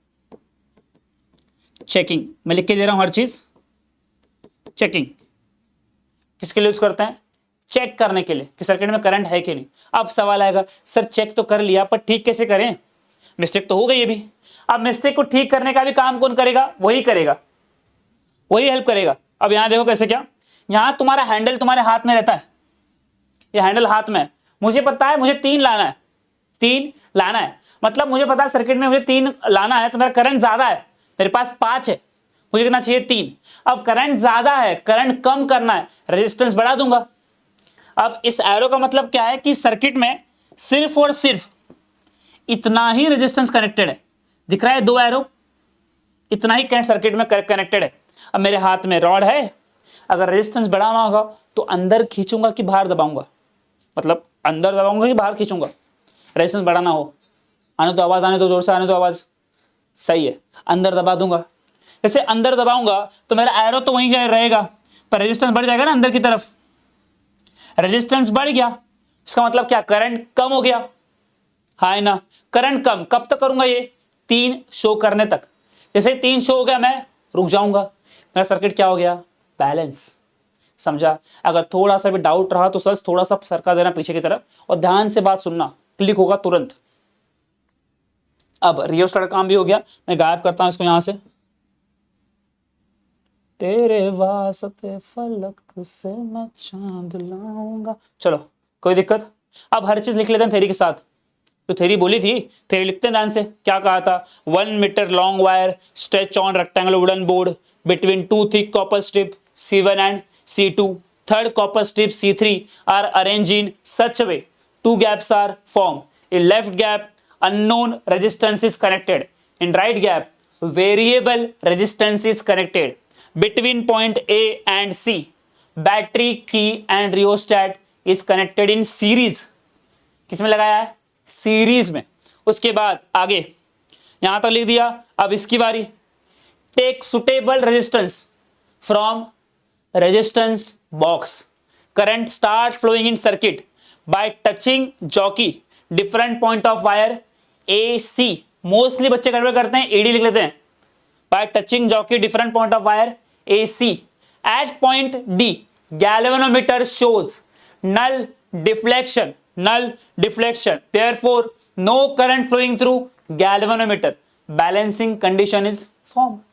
checking. मैं लिख के दे रहा हूं हर चीज। चेकिंग किसके लिए यूज करते हैं? चेक करने के लिए कि सर्किट में करंट है कि नहीं। अब सवाल आएगा, सर चेक तो कर लिया पर ठीक कैसे करें? मिस्टेक तो हो गई अभी। अब मिस्टेक को ठीक करने का भी काम कौन करेगा? वही करेगा, वही हेल्प करेगा। अब यहां देखो कैसे, क्या यहां तुम्हारा हैंडल तुम्हारे हाथ में रहता है, ये हैंडल हाथ में है। मुझे पता है मुझे 3 लाना है, 3 लाना है, मतलब मुझे पता है सर्किट में मुझे 3 लाना है, तो मेरा करंट ज्यादा है, मेरे पास 5 है, मुझे कितना चाहिए? 3। अब करंट ज्यादा है, करंट कम करना है, रेजिस्टेंस बढ़ा दूंगा। अब इस एरो का मतलब क्या है कि सर्किट में सिर्फ और सिर्फ इतना ही रेजिस्टेंस कनेक्टेड है। दिख रहा है 2 एरो, इतना ही करंट सर्किट में कनेक्टेड है। अब मेरे हाथ में रॉड है, अगर रेजिस्टेंस बढ़ाना होगा तो अंदर खींचूंगा कि बाहर दबाऊंगा? मतलब अंदर दबाऊंगा कि बाहर खींचूंगा? रेजिस्टेंस बढ़ाना हो, आने तो आवाज, आने तो जोर से आने तो आवाज, सही है, अंदर दबा दूंगा। जैसे अंदर दबाऊंगा तो मेरा एरो तो वहीं रहेगा, पर रेजिस्टेंस बढ़ जाएगा ना अंदर की तरफ। रेजिस्टेंस बढ़ गया, इसका मतलब क्या? करंट कम हो गया, हाँ ना? करंट कम कब तक करूंगा? ये 3 शो करने तक। जैसे 3 शो हो गया मैं रुक जाऊंगा, मेरा सर्किट क्या हो गया? बैलेंस। समझा? अगर थोड़ा सा भी डाउट रहा तो सर थोड़ा सा सरका देना पीछे की तरफ और ध्यान से बात सुनना, क्लिक होगा तुरंत। अब रियोस्टैट का काम भी हो गया, मैं गायब करता हूं इसको यहां से। तेरे वास्ते फलक से मैं चांद लाऊंगा। चलो कोई दिक्कत? अब हर चीज लिख लेते हैं थ्योरी के साथ। तो थ्योरी बोली थी, थ्योरी लिखते हैं ध्यान से। क्या कहा था? 1 metre long wire stretch on rectangular wooden board between 2 thick copper strip C1 and C2. Third copper strip C3 are arranged in such a way 2 gaps are formed. In left gap unknown resistance is connected. In right gap variable resistance is connected. Between point A and C battery key and rheostat is connected in series. किसमें लगाया है? सीरीज में। उसके बाद आगे यहां तक लिख दिया। अब इसकी बारी। Take suitable resistance from resistance box. Current start flowing in circuit by touching jockey different point of wire AC. Mostly बच्चे गड़बड़ करते हैं, AD लिख लेते हैं। By touching jockey different point of wire AC. At point D, galvanometer shows null deflection. Null deflection. Therefore, no current flowing through galvanometer. Balancing condition is formed.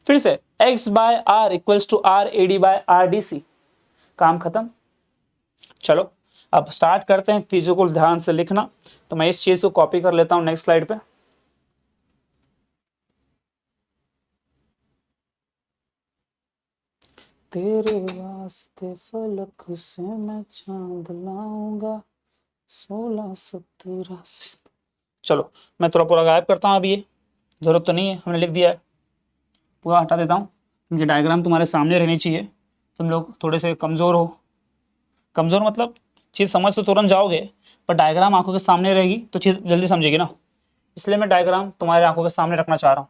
फिर से x by R equals to R AD by R D C. काम खत्म। चलो अब स्टार्ट करते हैं, चीजों को ध्यान से लिखना। तो मैं इस चीज को कॉपी कर लेता हूं नेक्स्ट स्लाइड पे। तेरे वास्ते फलक से मैं चांद लाऊंगा 16-17 से। चलो मैं थोड़ा पूरा गायब करता हूँ, अभी ये जरूरत तो नहीं है, हमने लिख दिया है, पूरा हटा देता हूँ। ये डायग्राम तुम्हारे सामने रहनी चाहिए, तुम लोग थोड़े से कमज़ोर हो, कमज़ोर मतलब चीज़ समझ तो तुरंत जाओगे, पर डायग्राम आंखों के सामने रहेगी तो चीज़ जल्दी समझेगी ना, इसलिए मैं डायग्राम तुम्हारे आंखों के सामने रखना चाह रहा हूँ।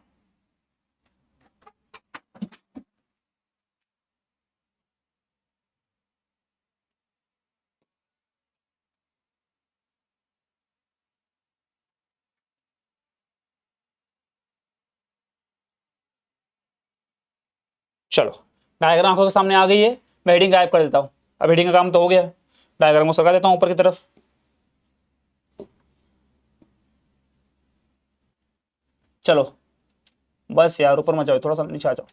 चलो डायग्राम आंखों के सामने आ गई है, मैं हेडिंग गायब कर देता हूँ। अब हेडिंग का काम तो हो गया, डायग्राम को सरका देता हूँ ऊपर की तरफ। चलो बस यार, ऊपर मत जाओ, थोड़ा सा नीचे आ जाओ।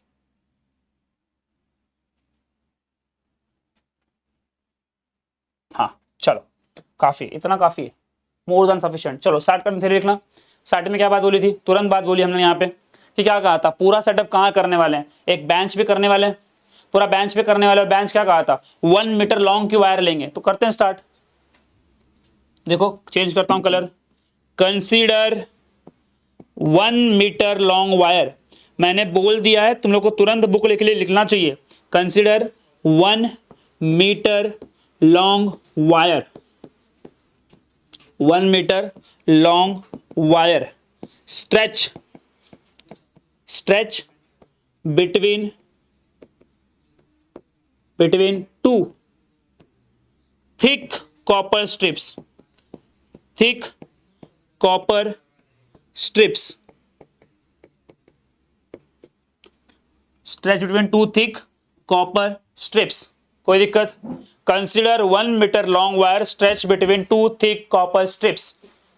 हाँ चलो, काफ़ी, इतना काफ़ी है, मोर देन सफिशिएंट। चलो स्टार्ट करने थे लिखना। स्टार्ट में क्या बात बोली थी, तुरंत बात बोली हमने यहाँ पे कि क्या कहा था, पूरा सेटअप कहाँ करने वाले हैं, एक बेंच पे करने वाले हैं, पूरा बेंच पे करने वाले। और बेंच क्या कहा था, 1 मीटर लॉन्ग की वायर लेंगे। तो करते हैं स्टार्ट। देखो चेंज करता हूं colour, consider 1 metre long wire. मैंने बोल दिया है, तुम लोग को तुरंत बुक लिख लिए लिखना चाहिए, consider 1 metre long wire, 1 metre long wire, stretch between two thick copper strips, thick copper strips, stretch between two thick copper strips। कोई दिक्कत, consider 1 metre long wire stretch between 2 thick copper strips,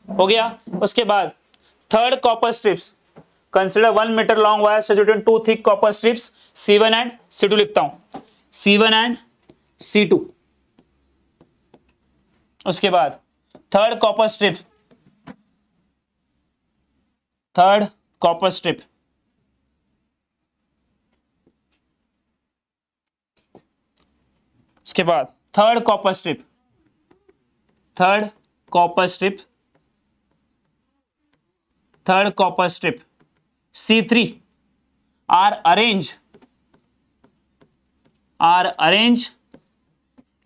हो गया। उसके बाद third copper strips, consider 1 metre long wire stretch between 2 thick copper strips, C1 and C2 लिखता हूं, C1 एंड C2। उसके बाद third copper strip, third copper strip, उसके बाद third copper strip, third copper strip, third copper strip, C3 are arranged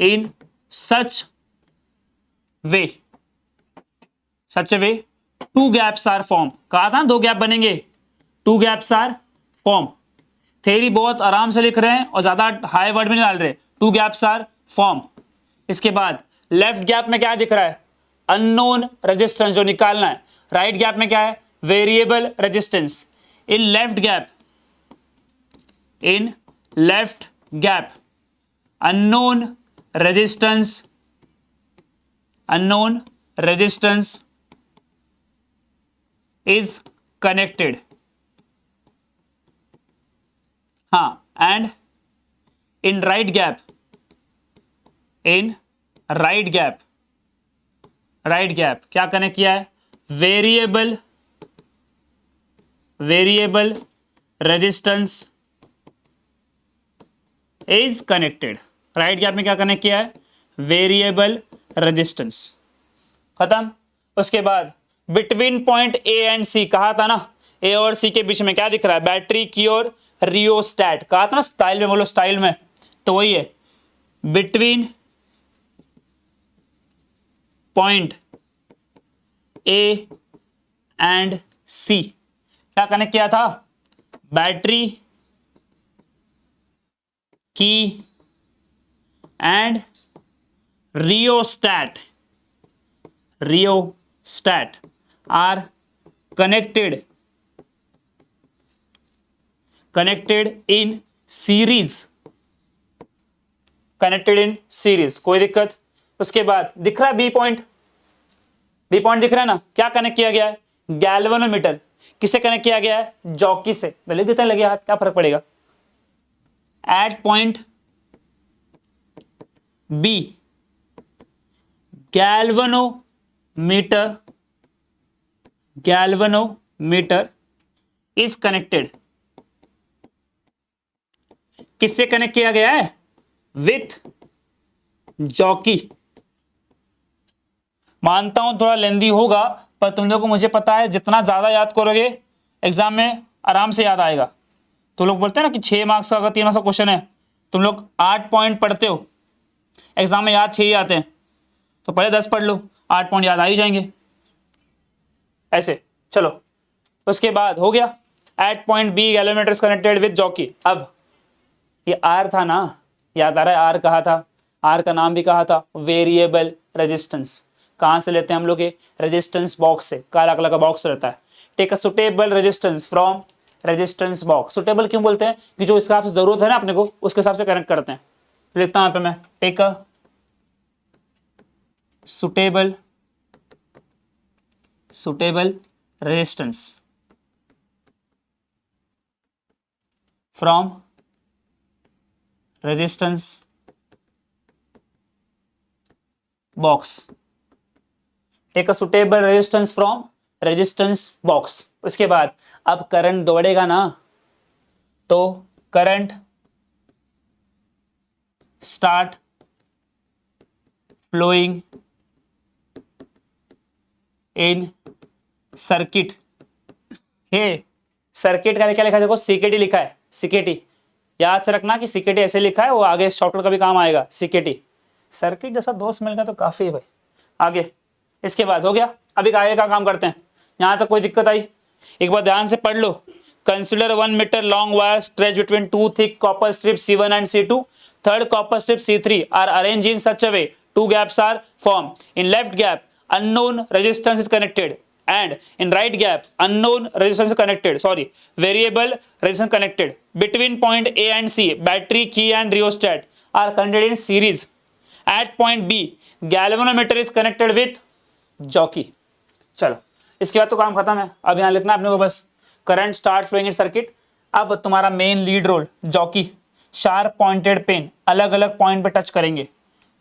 in such way two gaps are formed। कहा था ना 2 गैप बनेंगे, 2 gaps are formed। थेरी बहुत आराम से लिख रहे हैं और ज्यादा हाई वर्ड में नहीं डाल रहे, 2 gaps are formed। इसके बाद लेफ्ट गैप में क्या दिख रहा है, अननोन रेजिस्टेंस जो निकालना है। राइट गैप में क्या है, variable resistance. In left gap unknown resistance is connected। हाँ, and in right gap क्या कनेक्ट किया है, variable resistance is connected. Right gap में क्या कनेक्ट किया है, वेरिएबल रेजिस्टेंस, खत्म। उसके बाद बिटवीन पॉइंट ए एंड सी, कहा था ना ए और सी के बीच में क्या दिख रहा है, बैटरी की और रियोस्टैट। कहा था ना स्टाइल में बोलो, स्टाइल में, तो वही है, between point A and C क्या कनेक्ट किया था, बैटरी की and rheostat are connected in series। कोई दिक्कत। उसके बाद दिख रहा है बी पॉइंट दिख रहा है ना, क्या कनेक्ट किया गया है, गैल्वेनोमीटर। किसे कनेक्ट किया गया है, जॉकी से। लिख देते हैं, लगे हाथ, क्या फर्क पड़ेगा। At point B galvanometer is connected किससे कनेक्ट किया गया है? With jockey. मानता हूं थोड़ा लेंदी होगा, पर तुम लोग को मुझे पता है जितना ज्यादा याद करोगे एग्जाम में आराम से याद आएगा। तो लोग बोलते हैं ना कि 6 मार्क्स का अगर 3 मार्क्स का क्वेश्चन है, तुम लोग 8 पॉइंट पढ़ते हो, एग्जाम में याद 6 ही आते हैं, तो पहले 10 पढ़ लो, 8 पॉइंट याद आ ही जाएंगे। ऐसे चलो, उसके बाद हो गया at point B galvanometer is connected with jockey. अब ये आर था ना, याद आ रहा है आर कहा था, आर का नाम भी कहा था वेरिएबल रेजिस्टेंस। कहां से लेते हैं हम लोग? ये रेजिस्टेंस बॉक्स से, काला कलर का बॉक्स रहता है। Take a suitable resistance from resistance box. Suitable क्यों बोलते हैं? कि जो इसका आपसे जरूरत है ना अपने को, उसके हिसाब से कनेक्ट करते हैं। तो लिखता हूं यहां पे मैं, take a suitable resistance from resistance box. Take a suitable resistance from resistance box. उसके बाद अब करंट दौड़ेगा ना, तो current start flowing in circuit. हे सर्किट का क्या लिखा है? देखो सीकेटी लिखा है, सीकेटी। याद से रखना कि सीकेटी ऐसे लिखा है, वो आगे शॉर्टकट का भी काम आएगा। सीकेटी, सर्किट जैसा दोस्त मिल गया तो काफी है भाई। आगे इसके बाद हो गया, अभी आगे का काम करते हैं। यहां तक कोई दिक्कत आई? एक बार ध्यान से पढ़ लो। Consider 1 metre long wire stretch between 2 thick copper strip C1 and C2. Third copper strip C3 are arranged in such a way 2 gaps are formed. In left gap unknown resistance is connected, and in right gap unknown resistance is connected. Sorry, variable resistance connected. Between point A and C, battery, key and rheostat are connected in series. At point B, galvanometer is connected with jockey. चलो, इसके बाद तो काम खत्म है। अब यहाँ लिखना अपने को बस, current start flowing in circuit. अब तुम्हारा main lead role jockey, sharp pointed pen अलग अलग पॉइंट पे टच करेंगे।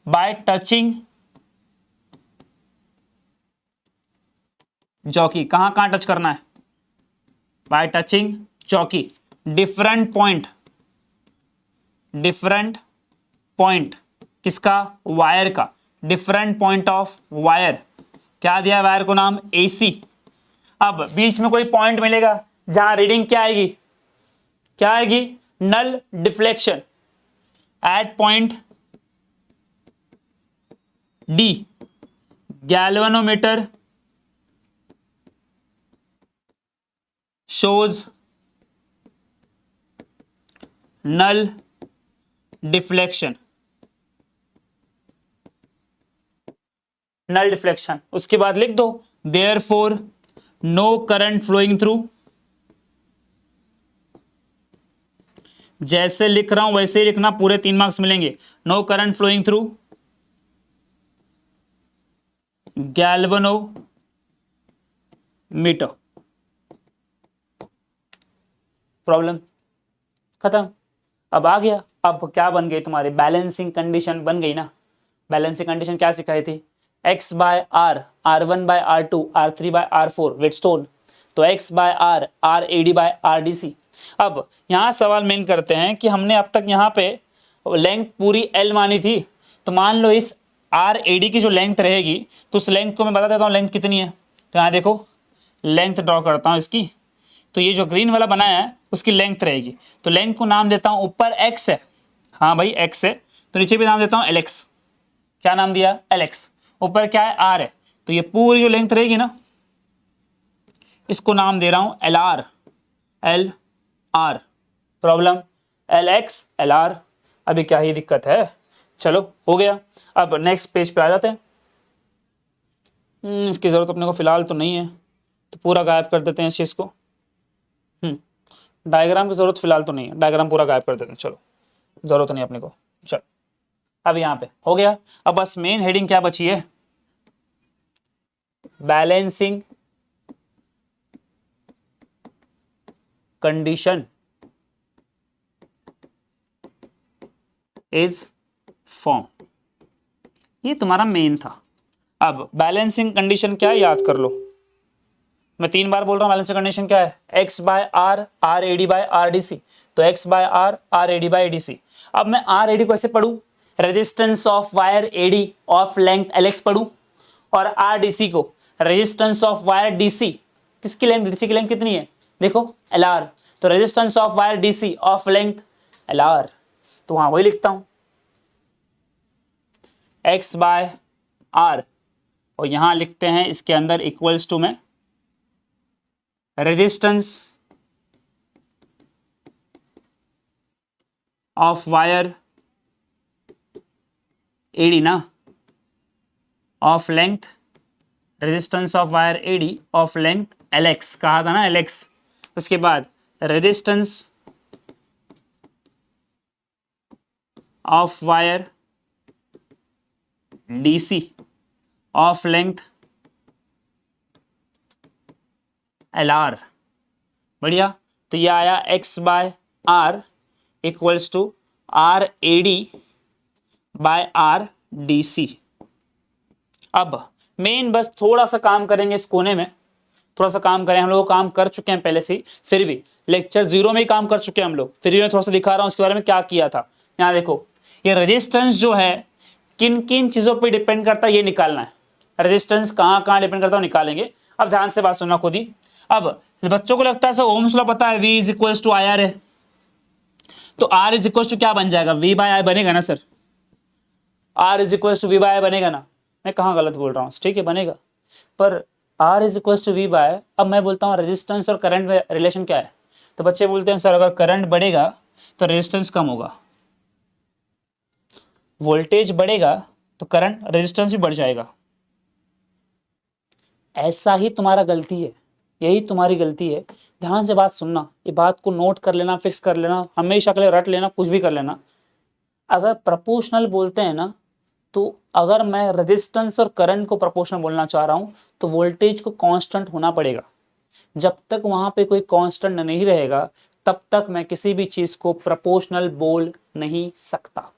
बाय टचिंग जॉकी, कहां कहां टच करना है? Bye touching jockey, different point किसका? वायर का। डिफरेंट पॉइंट ऑफ वायर, क्या दिया वायर को नाम? AC। अब बीच में कोई पॉइंट मिलेगा जहां रीडिंग क्या आएगी? क्या आएगी? Null deflection. At point D, galvanometer shows null deflection। Null deflection. उसके बाद लिख दो therefore no current flowing through। जैसे लिख रहा हूं वैसे ही लिखना, पूरे 3 मार्क्स मिलेंगे। No current flowing through galvanometer. Problem खत्म। अब आ गया, अब क्या बन गई तुम्हारी बैलेंसिंग कंडीशन बन गई ना। बैलेंसिंग कंडीशन क्या सिखाई थी? x by R, R1/R2, R3/R4 Wheatstone, तो x बाय आर, RAD/RDC। अब यहां सवाल मेन करते हैं कि हमने अब तक यहाँ पे लेंथ पूरी L मानी थी, तो मान लो इस RAD की जो लेंथ रहेगी, तो उस लेंथ को मैं बता देता हूँ लेंथ कितनी है। तो यहाँ देखो लेंथ ड्रॉ करता हूँ इसकी, तो ये जो ग्रीन वाला बनाया है उसकी लेंथ रहेगी। तो लेंथ को नाम देता हूँ, ऊपर x है, हाँ भाई x है, तो नीचे भी नाम देता हूँ LX। क्या नाम दिया? LX। ऊपर क्या है? R है, तो ये पूरी जो लेंथ रहेगी ना, इसको नाम दे रहा हूं LR। Problem LX LR। अभी क्या ही दिक्कत है? चलो हो गया। अब नेक्स्ट पेज पे आ जाते हैं। इसकी जरूरत अपने को फिलहाल तो नहीं है, तो पूरा गायब कर देते हैं इस चीज को। डायग्राम की जरूरत फिलहाल तो नहीं है, डायग्राम पूरा गायब कर देते हैं। चलो, जरूरत नहीं अपने को। चलो, अब यहाँ पे हो गया। अब बस मेन हेडिंग क्या बची है? बैलेंसिंग कंडीशन इज फॉर्म, ये तुम्हारा मेन था। अब बैलेंसिंग कंडीशन क्या है याद कर लो। मैं 3 बार बोल रहा हूँ, बैलेंस कंडीशन क्या है, x by R, R A D by R D C, तो x by R A D by D C. अब मैं आर ए डी को ऐसे पढ़ूँ, resistance of wire A D of length L X पढ़ूँ, और आर डी सी को resistance of wire D C, किसकी लेंथ, डी सी की लेंथ कितनी है, देखो एल आर, तो resistance of wire D C of length L R, तो वहां वही लिखता हूं x बाय आर, और यहां लिखते हैं इसके अंदर इक्वल्स टू में रेजिस्टेंस ऑफ वायर एडी ना, of length, resistance of wire AD of length L X, कहा था ना एल एक्स, उसके बाद resistance of wire DC of length L R, बढ़िया। तो ये आया x by R equals to R A D by R D C. अब मेन बस थोड़ा सा काम करेंगे इस कोने में, थोड़ा सा काम करें, हम लोग काम कर चुके हैं पहले से ही, फिर भी लेक्चर 0 में ही काम कर चुके हैं हम लोग, फिर भी मैं थोड़ा सा दिखा रहा हूँ उसके बारे में क्या किया था। यहाँ देखो, ये रेजिस्टेंस जो है किन किन चीज़ों पे डिपेंड करता है ये निकालना है, रेजिस्टेंस कहाँ कहाँ डिपेंड करता है निकालेंगे। अब ध्यान से बात सुनना खुद ही। अब बच्चों को लगता है सर ओम्स लॉ पता है, V is equals to I R है, तो R इज इक्वल्स टू क्या बन जाएगा, V बाय आई बनेगा ना sir, R is equals to V by I बनेगा ना, मैं कहाँ गलत बोल रहा हूँ, ठीक है बनेगा, पर R is equals to V by, अब मैं बोलता हूँ रेजिस्टेंस और करंट में रिलेशन क्या है, तो बच्चे बोलते हैं सर अगर करंट बढ़ेगा तो रेजिस्टेंस कम होगा, वोल्टेज बढ़ेगा तो करंट रेजिस्टेंस भी बढ़ जाएगा। ऐसा ही तुम्हारा गलती है, यही तुम्हारी गलती है। ध्यान से बात सुनना, ये बात को नोट कर लेना, फिक्स कर लेना, हमेशा के लिए रट लेना, कुछ भी कर लेना। अगर प्रोपोर्शनल बोलते हैं ना, तो अगर मैं रेजिस्टेंस और करंट को प्रोपोर्शनल बोलना चाह रहा हूँ तो वोल्टेज को कांस्टेंट होना पड़ेगा। जब तक वहां पे कोई कांस्टेंट नहीं रहेगा तब तक मैं किसी भी चीज को प्रोपोर्शनल बोल नहीं सकता।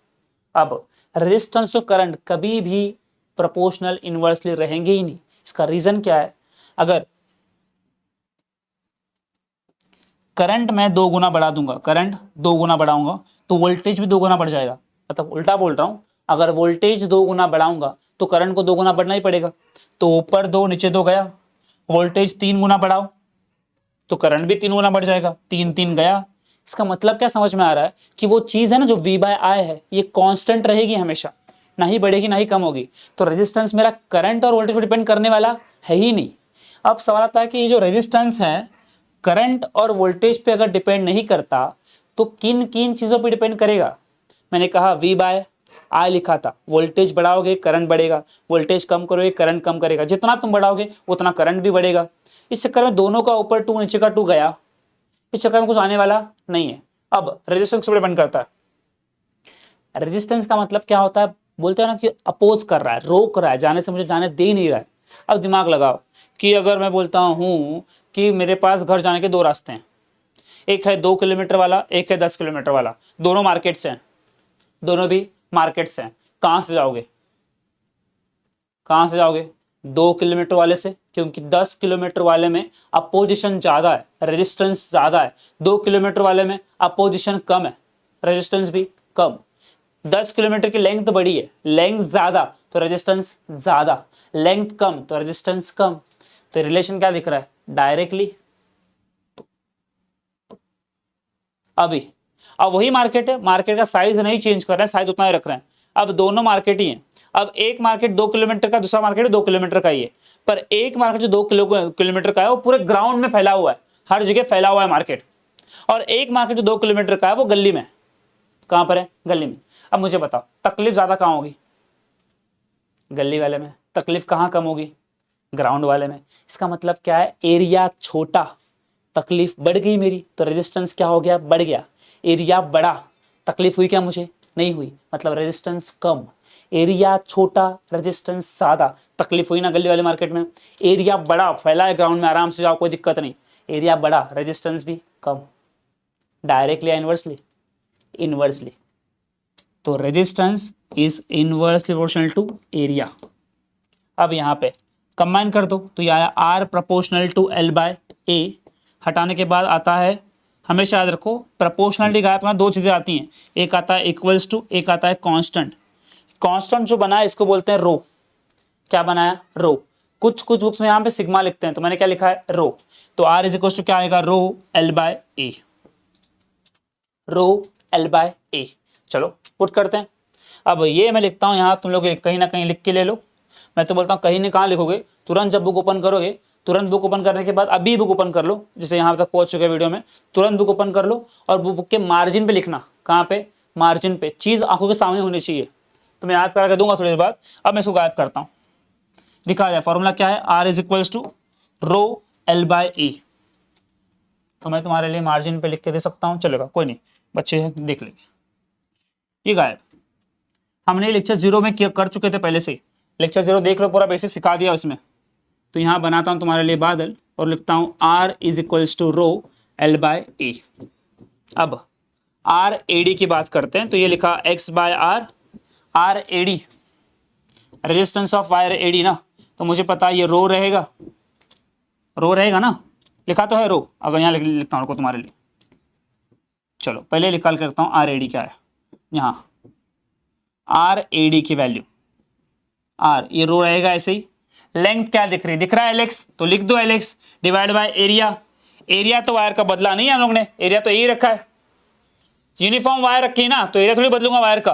अब रेजिस्टेंस और करंट कभी भी प्रोपोर्शनल इनवर्सली रहेंगे ही नहीं। इसका रीजन क्या है, अगर करंट मैं 2 गुना बढ़ा दूंगा, करंट 2 गुना बढ़ाऊंगा तो वोल्टेज भी 2 गुना बढ़ जाएगा, मतलब उल्टा बोल रहा हूं, अगर वोल्टेज 2 गुना बढ़ाऊंगा तो करंट को 2 गुना बढ़ना ही पड़ेगा, तो ऊपर 2 नीचे 2 गया। वोल्टेज 3 गुना बढ़ाओ तो करंट भी 3 गुना बढ़ जाएगा, 3 3 गया। इसका मतलब क्या समझ में आ रहा है कि वो चीज है ना जो V बाय आई है, ये कांस्टेंट रहेगी हमेशा, ना ही बढ़ेगी ना ही कम होगी। तो रेजिस्टेंस मेरा करंट और वोल्टेज पर डिपेंड करने वाला है ही नहीं। अब सवाल आता है कि ये जो रेजिस्टेंस है करंट और वोल्टेज पे अगर डिपेंड नहीं करता तो किन किन चीजों पे डिपेंड करेगा। मैंने कहा V बाय आई लिखा था, वोल्टेज बढ़ाओगे करंट बढ़ेगा, वोल्टेज कम करोगे करंट कम करेगा, जितना तुम बढ़ाओगे उतना करंट भी बढ़ेगा। इस चक्कर में दोनों का ऊपर 2 नीचे का 2 गया, इस चक्कर में कुछ आने वाला नहीं है। अब रेजिस्टेंस पर डिपेंड करता है, रेजिस्टेंस का मतलब क्या होता है, बोलते हैं ना कि अपोज कर रहा है, रोक रहा है, जाने से मुझे जाने दे नहीं रहा है। अब दिमाग लगाओ कि अगर मैं बोलता हूँ कि मेरे पास घर जाने के 2 रास्ते हैं, एक है 2 किलोमीटर वाला, एक है 10 किलोमीटर वाला, दोनों मार्केट से हैं, दोनों भी मार्केट से हैं, कहाँ से जाओगे, कहाँ से जाओगे, 2 किलोमीटर वाले से, क्योंकि 10 किलोमीटर वाले में अपोजिशन ज़्यादा है, रेजिस्टेंस ज़्यादा है, 2 किलोमीटर वाले में अपोजिशन कम है, रेजिस्टेंस भी कम। 10 किलोमीटर की लेंथ बड़ी है, लेंथ ज़्यादा तो रेजिस्टेंस ज़्यादा, लेंथ कम तो रेजिस्टेंस कम। तो रिलेशन क्या दिख रहा है, डायरेक्टली। अभी अब वही मार्केट है, मार्केट का साइज नहीं चेंज कर रहे हैं, साइज उतना ही रख रहे हैं। अब दोनों मार्केट ही हैं, अब एक मार्केट 2 किलोमीटर का, दूसरा मार्केट 2 किलोमीटर का ही है, पर एक मार्केट जो 2 किलोमीटर का है वो पूरे ग्राउंड में फैला हुआ है, हर जगह फैला हुआ है मार्केट, और एक मार्केट जो 2 किलोमीटर का है वो गली में, कहाँ पर है, गली में। अब मुझे बताओ तकलीफ ज्यादा कहाँ होगी, गली वाले में। तकलीफ कहाँ कम होगी, ग्राउंड वाले में। इसका मतलब क्या है, एरिया छोटा, तकलीफ बढ़ गई मेरी, तो रेजिस्टेंस क्या हो गया, बढ़ गया। एरिया बड़ा, तकलीफ हुई क्या मुझे, नहीं हुई, मतलब रेजिस्टेंस कम। एरिया छोटा, रेजिस्टेंस ज्यादा, तकलीफ हुई ना गली वाले मार्केट में। एरिया बड़ा, फैला है ग्राउंड में, आराम से जाओ कोई दिक्कत नहीं, एरिया बड़ा, रेजिस्टेंस भी कम। डायरेक्टली या इनवर्सली, इनवर्सली। तो resistance is inversely proportional to area. अब यहाँ पे कंबाइन कर दो तो ये आया R proportional to L by A, हटाने के बाद आता है, हमेशा याद रखो प्रोपोर्शनलिटी गायब करना, दो चीज़ें आती हैं, एक आता है इक्वल्स टू, एक आता है कांस्टेंट। कांस्टेंट जो बना है इसको बोलते हैं रो। क्या बनाया? रो। कुछ कुछ बुक्स में यहाँ पे सिग्मा लिखते हैं, तो मैंने क्या लिखा है? रो। तो आर इज इक्वल टू क्या आएगा? Rho L by A, rho L by A. चलो पुट करते हैं। अब ये मैं लिखता हूँ यहाँ, तुम लोग कहीं ना कहीं लिख के ले लो। मैं तो बोलता हूँ कहीं ना कहाँ लिखोगे, तुरंत जब बुक ओपन करोगे, तुरंत बुक ओपन करने के बाद अभी बुक ओपन कर लो, जैसे यहाँ तक पहुंच चुके वीडियो में, तुरंत बुक ओपन कर लो और बुक के मार्जिन पे लिखना। कहाँ पे? मार्जिन पे। चीज़ आंखों के सामने होनी चाहिए। तो मैं याद करा के दूंगा थोड़ी देर बाद। अब मैं इसको गायब करता हूँ, दिखा जाए फॉर्मूला क्या है, R is equals to rho L by E. तो मैं तुम्हारे लिए मार्जिन पे लिख के दे सकता हूँ, चलेगा, कोई नहीं, बच्चे देख लेंगे। ये गायब। हमने लेक्चर 0 में कर चुके थे पहले से। लेक्चर 0 देख लो, पूरा बेसिक सिखा दिया उसमें। तो यहाँ बनाता हूँ तुम्हारे लिए बादल और लिखता हूँ R is equals to rho L by A. अब आर ए डी की बात करते हैं, तो ये लिखा X by R, R A D resistance of wire A D ना, तो मुझे पता है ये रो रहेगा, रो रहेगा ना, लिखा तो है रो। अगर यहाँ लिखता हूँ तुम्हारे लिए, चलो पहले निकाल करता हूँ आर ए डी क्या है। यहाँ आर ए डी की वैल्यू आर, ये रो रहेगा ऐसे ही। लेंथ क्या दिख रही है? दिख रहा है एलेक्स, तो लिख दो Alex divide by area. Area तो वायर का बदला नहीं है हम लोग ने, एरिया तो यही रखा है, यूनिफॉर्म वायर रखी है ना, तो एरिया थोड़ी बदलूंगा वायर का।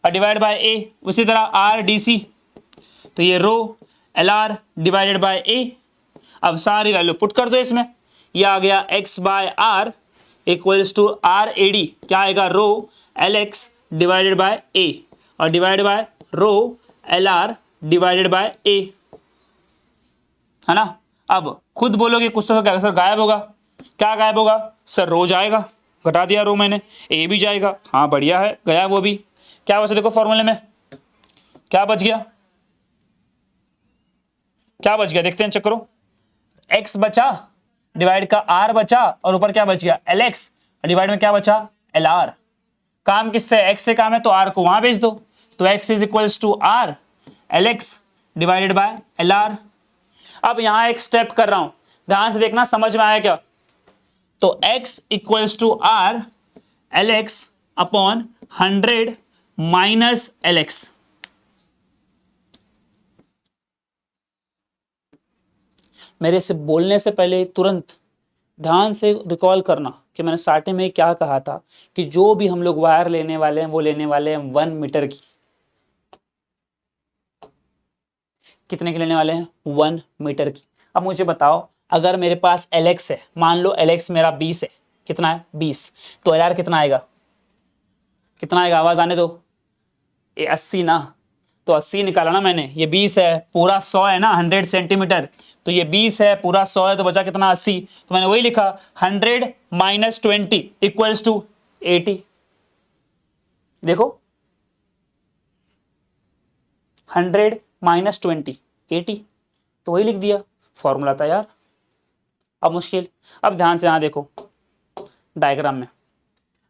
और डिवाइड बाय ए, उसी तरह आर डी सी, तो ये rho L R divided by A. अब सारी वैल्यू पुट कर दो इसमें, ये आ गया X by R equals to R A D, क्या आएगा? Rho L X divided by A, और divide by rho L R divided by A, है ना। अब खुद बोलोगे कुछ तो क्या सर गायब होगा? क्या गायब होगा सर? रो जाएगा, घटा दिया रो मैंने, ए भी जाएगा, हाँ बढ़िया है, गया वो भी। क्या बचा देखो फॉर्मूले में, क्या बच गया? क्या बच गया देखते हैं, चेक करो। एक्स बचा, डिवाइड का आर बचा, और ऊपर क्या बच गया? एल एक्स, डिवाइड में क्या बचा? L R. काम किससे? एक्स से काम है, तो आर को वहां भेज दो। तो X is equals to R L X divided by L R. अब यहां एक स्टेप कर रहा हूं, ध्यान से देखना, समझ में आया क्या? तो x equals to R L X upon 100 minus L X. मेरे से बोलने से पहले तुरंत ध्यान से रिकॉल करना कि मैंने स्टार्टिंग में क्या कहा था, कि जो भी हम लोग वायर लेने वाले हैं वो लेने वाले हैं 1 मीटर की। कितने की लेने वाले हैं? 1 मीटर की। अब मुझे बताओ, अगर मेरे पास एलेक्स है, मान लो एलेक्स मेरा 20 है, कितना है? 20, तो एल आर कितना आएगा? कितना आएगा? आवाज आने दो। ये 80 ना, तो 80 निकाला ना मैंने, ये 20 है, पूरा 100 है ना, 100 सेंटीमीटर, तो ये 20 है, पूरा 100 है, तो बचा कितना? 80। तो मैंने वही लिखा 100 माइनस 20 इक्वल्स टू 80। देखो 100 माइनस 20 80, तो वही लिख दिया, फॉर्मूला था यार। अब मुश्किल, अब ध्यान से यहाँ देखो डायग्राम में।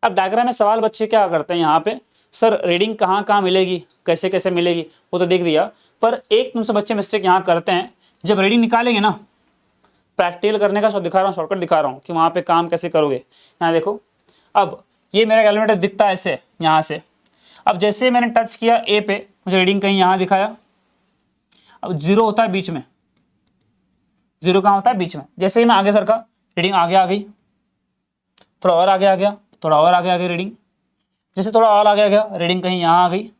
अब डायग्राम में सवाल बच्चे क्या करते हैं यहाँ पे, सर रीडिंग कहाँ कहाँ मिलेगी, कैसे कैसे मिलेगी, वो तो देख दिया, पर एक तुमसे बच्चे मिस्टेक यहाँ करते हैं, जब रीडिंग निकालेंगे ना, प्रैक्टिकल करने का दिखा रहा हूँ, शॉर्टकट दिखा रहा हूँ कि वहाँ पे काम कैसे करोगे। यहाँ देखो, अब ये मेरा कैलकुलेटर दिखता है ऐसे यहाँ से, अब जैसे मैंने टच किया ए पे, मुझे रीडिंग कहीं यहाँ दिखाया, अब 0 होता है बीच में, 0 कहाँ होता है? बीच में। जैसे ही मैं आगे सर का, रीडिंग आगे आ गई, थोड़ा और आगे आ गया, थोड़ा और आगे आ गई रीडिंग, जैसे थोड़ा और आगे आ गया, रीडिंग कहीं यहाँ आ गई।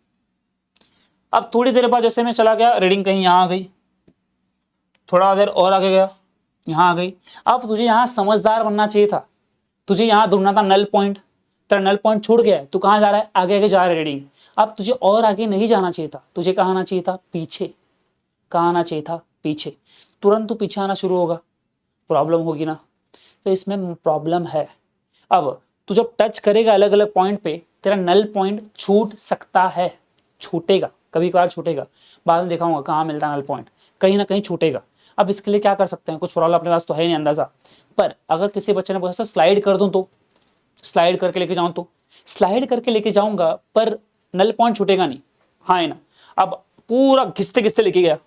अब थोड़ी देर बाद जैसे मैं चला गया, रीडिंग कहीं यहाँ आ गई, थोड़ा देर और आगे गया, यहाँ आ गई। अब तुझे यहाँ समझदार बनना चाहिए था, तुझे यहाँ ढूंढना था नल पॉइंट, तेरा नल पॉइंट छूट गया है, तू कहाँ जा रहा है? आगे आगे जा रहा है रीडिंग। अब तुझे और आगे नहीं जाना चाहिए था, तुझे कहाँ आना चाहिए था? पीछे। कहाँ आना चाहिए था? पीछे। तुरंत तू पीछे आना शुरू होगा, प्रॉब्लम होगी ना, तो इसमें प्रॉब्लम है। अब तू जब टच करेगा अलग अलग पॉइंट पे, तेरा नल पॉइंट छूट सकता है, छूटेगा, कभी कभार छूटेगा, बाद में दिखाऊंगा कहाँ मिलता है नल पॉइंट, कहीं ना कहीं छूटेगा। अब इसके लिए क्या कर सकते हैं, कुछ प्रॉब्लम अपने पास तो है नहीं अंदाजा, पर अगर किसी बच्चे ने बोला सर स्लाइड कर दूं, तो स्लाइड करके लेके जाऊं, तो स्लाइड करके लेके जाऊंगा, पर नल पॉइंट छूटेगा नहीं, हाँ है ना। अब पूरा घिसते घिसते लेके गया,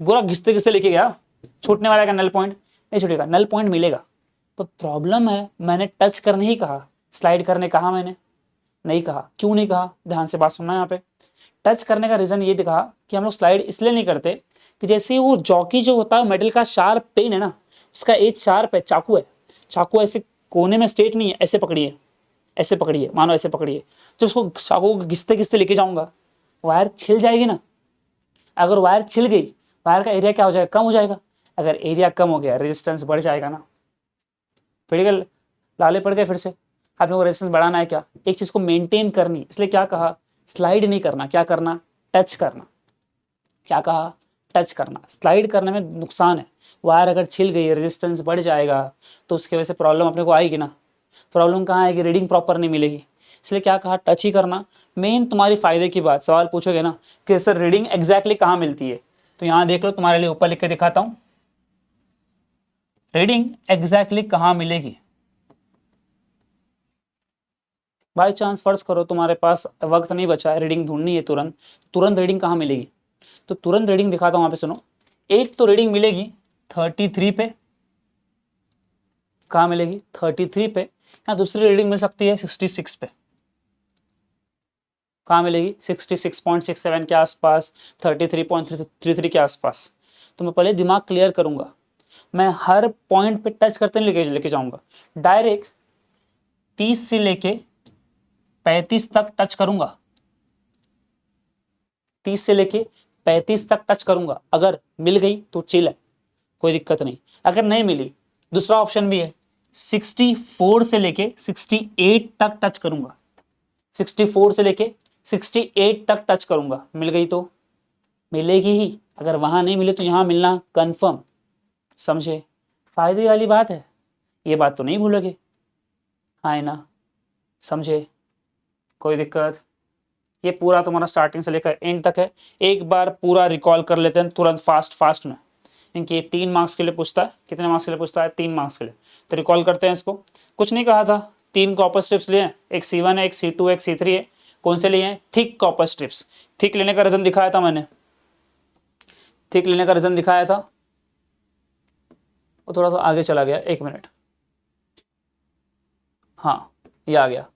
पूरा घिसते घिसते लेके गया, छूटने वाला का नल पॉइंट नहीं छूटेगा, नल पॉइंट मिलेगा। तो प्रॉब्लम है, मैंने टच करने ही कहा, स्लाइड करने कहा मैंने नहीं कहा। क्यों नहीं कहा, ध्यान से बात सुनना। यहाँ पे टच करने का रीजन ये दिखा कि हम लोग स्लाइड इसलिए नहीं करते कि जैसे ही वो जॉकी जो होता है मेटल का शार्प पेन है ना, उसका एज शार्प है, चाकू है, चाकू ऐसे कोने में स्ट्रेट नहीं है, ऐसे पकड़िए, ऐसे पकड़िए, मानो ऐसे पकड़िए। जब उसको चाकू को घिसते घिसते लेके जाऊंगा, वायर छिल जाएगी ना। अगर वायर छिल गई, वायर का एरिया क्या हो जाएगा, कम हो जाएगा। अगर एरिया कम हो गया, रेजिस्टेंस बढ़ जाएगा ना। फिर लाले पड़ गए फिर से। आप लोगों को रेजिस्टेंस बढ़ाना है क्या, एक चीज को मेंटेन करनी, इसलिए क्या कहा, स्लाइड नहीं करना, क्या करना, टच करना। क्या कहा, टच करना। स्लाइड करने में नुकसान है, वायर अगर छिल गई, रेजिस्टेंस बढ़ जाएगा, तो उसकी वजह से प्रॉब्लम अपने को आएगी ना। प्रॉब्लम कहाँ आएगी, रीडिंग प्रॉपर नहीं मिलेगी। इसलिए क्या कहा, टच ही करना। मेन तुम्हारी फायदे की बात, सवाल पूछोगे ना कि सर रीडिंग एग्जैक्टली कहाँ मिलती है, तो यहाँ देख लो, तुम्हारे लिए ऊपर लिख के दिखाता हूँ, रीडिंग एग्जैक्टली कहाँ मिलेगी। बाई चांस फर्ज करो तुम्हारे पास वक्त नहीं बचा है, रीडिंग ढूंढनी है तुरंत, तुरंत रीडिंग कहाँ मिलेगी, तो तुरंत रीडिंग दिखाता हूँ। वहां पे सुनो, एक तो रीडिंग मिलेगी 33 पे, कहाँ मिलेगी, 33 पे। या दूसरी रीडिंग मिल सकती है 66 पे, कहाँ मिलेगी, 66.67 के आसपास, 33.33 के आसपास। तो मैं पहले दिमाग क्लियर करूंगा, मैं हर पॉइंट पे टच करते नहीं लेके जाऊंगा, डायरेक्ट 30 से लेके 35 तक टच करूंगा, 30 से लेके 35 तक टच करूंगा। अगर मिल गई तो चिल है, कोई दिक्कत नहीं। अगर नहीं मिली, दूसरा ऑप्शन भी है, 64 से लेके 68 तक टच करूंगा, 64 से लेके 68 तक टच करूंगा। मिल गई तो मिलेगी ही, अगर वहां नहीं मिले तो यहां मिलना कंफर्म। समझे, फायदे वाली बात है, ये बात तो नहीं भूलोगे, हाँ ना, समझे, कोई दिक्कत। ये पूरा तुम्हारा स्टार्टिंग से लेकर एंड तक है, एक बार पूरा रिकॉल कर लेते हैं तुरंत फास्ट में, क्योंकि ये 3 मार्क्स के लिए पूछता है। कितने मार्क्स के लिए पूछता है, 3 मार्क्स के लिए। तो रिकॉल करते हैं इसको। कुछ नहीं कहा था, 3 कॉपर स्ट्रिप्स लिए हैं, एक C1 है, एक C2 है, एक C3 है। कौन से लिए हैं, थिक कॉपर स्ट्रिप्स। थिक लेने का रीजन दिखाया था मैंने, थिक लेने का रीजन दिखाया था, वो थोड़ा सा आगे चला गया, 1 मिनट, हाँ ये आ गया।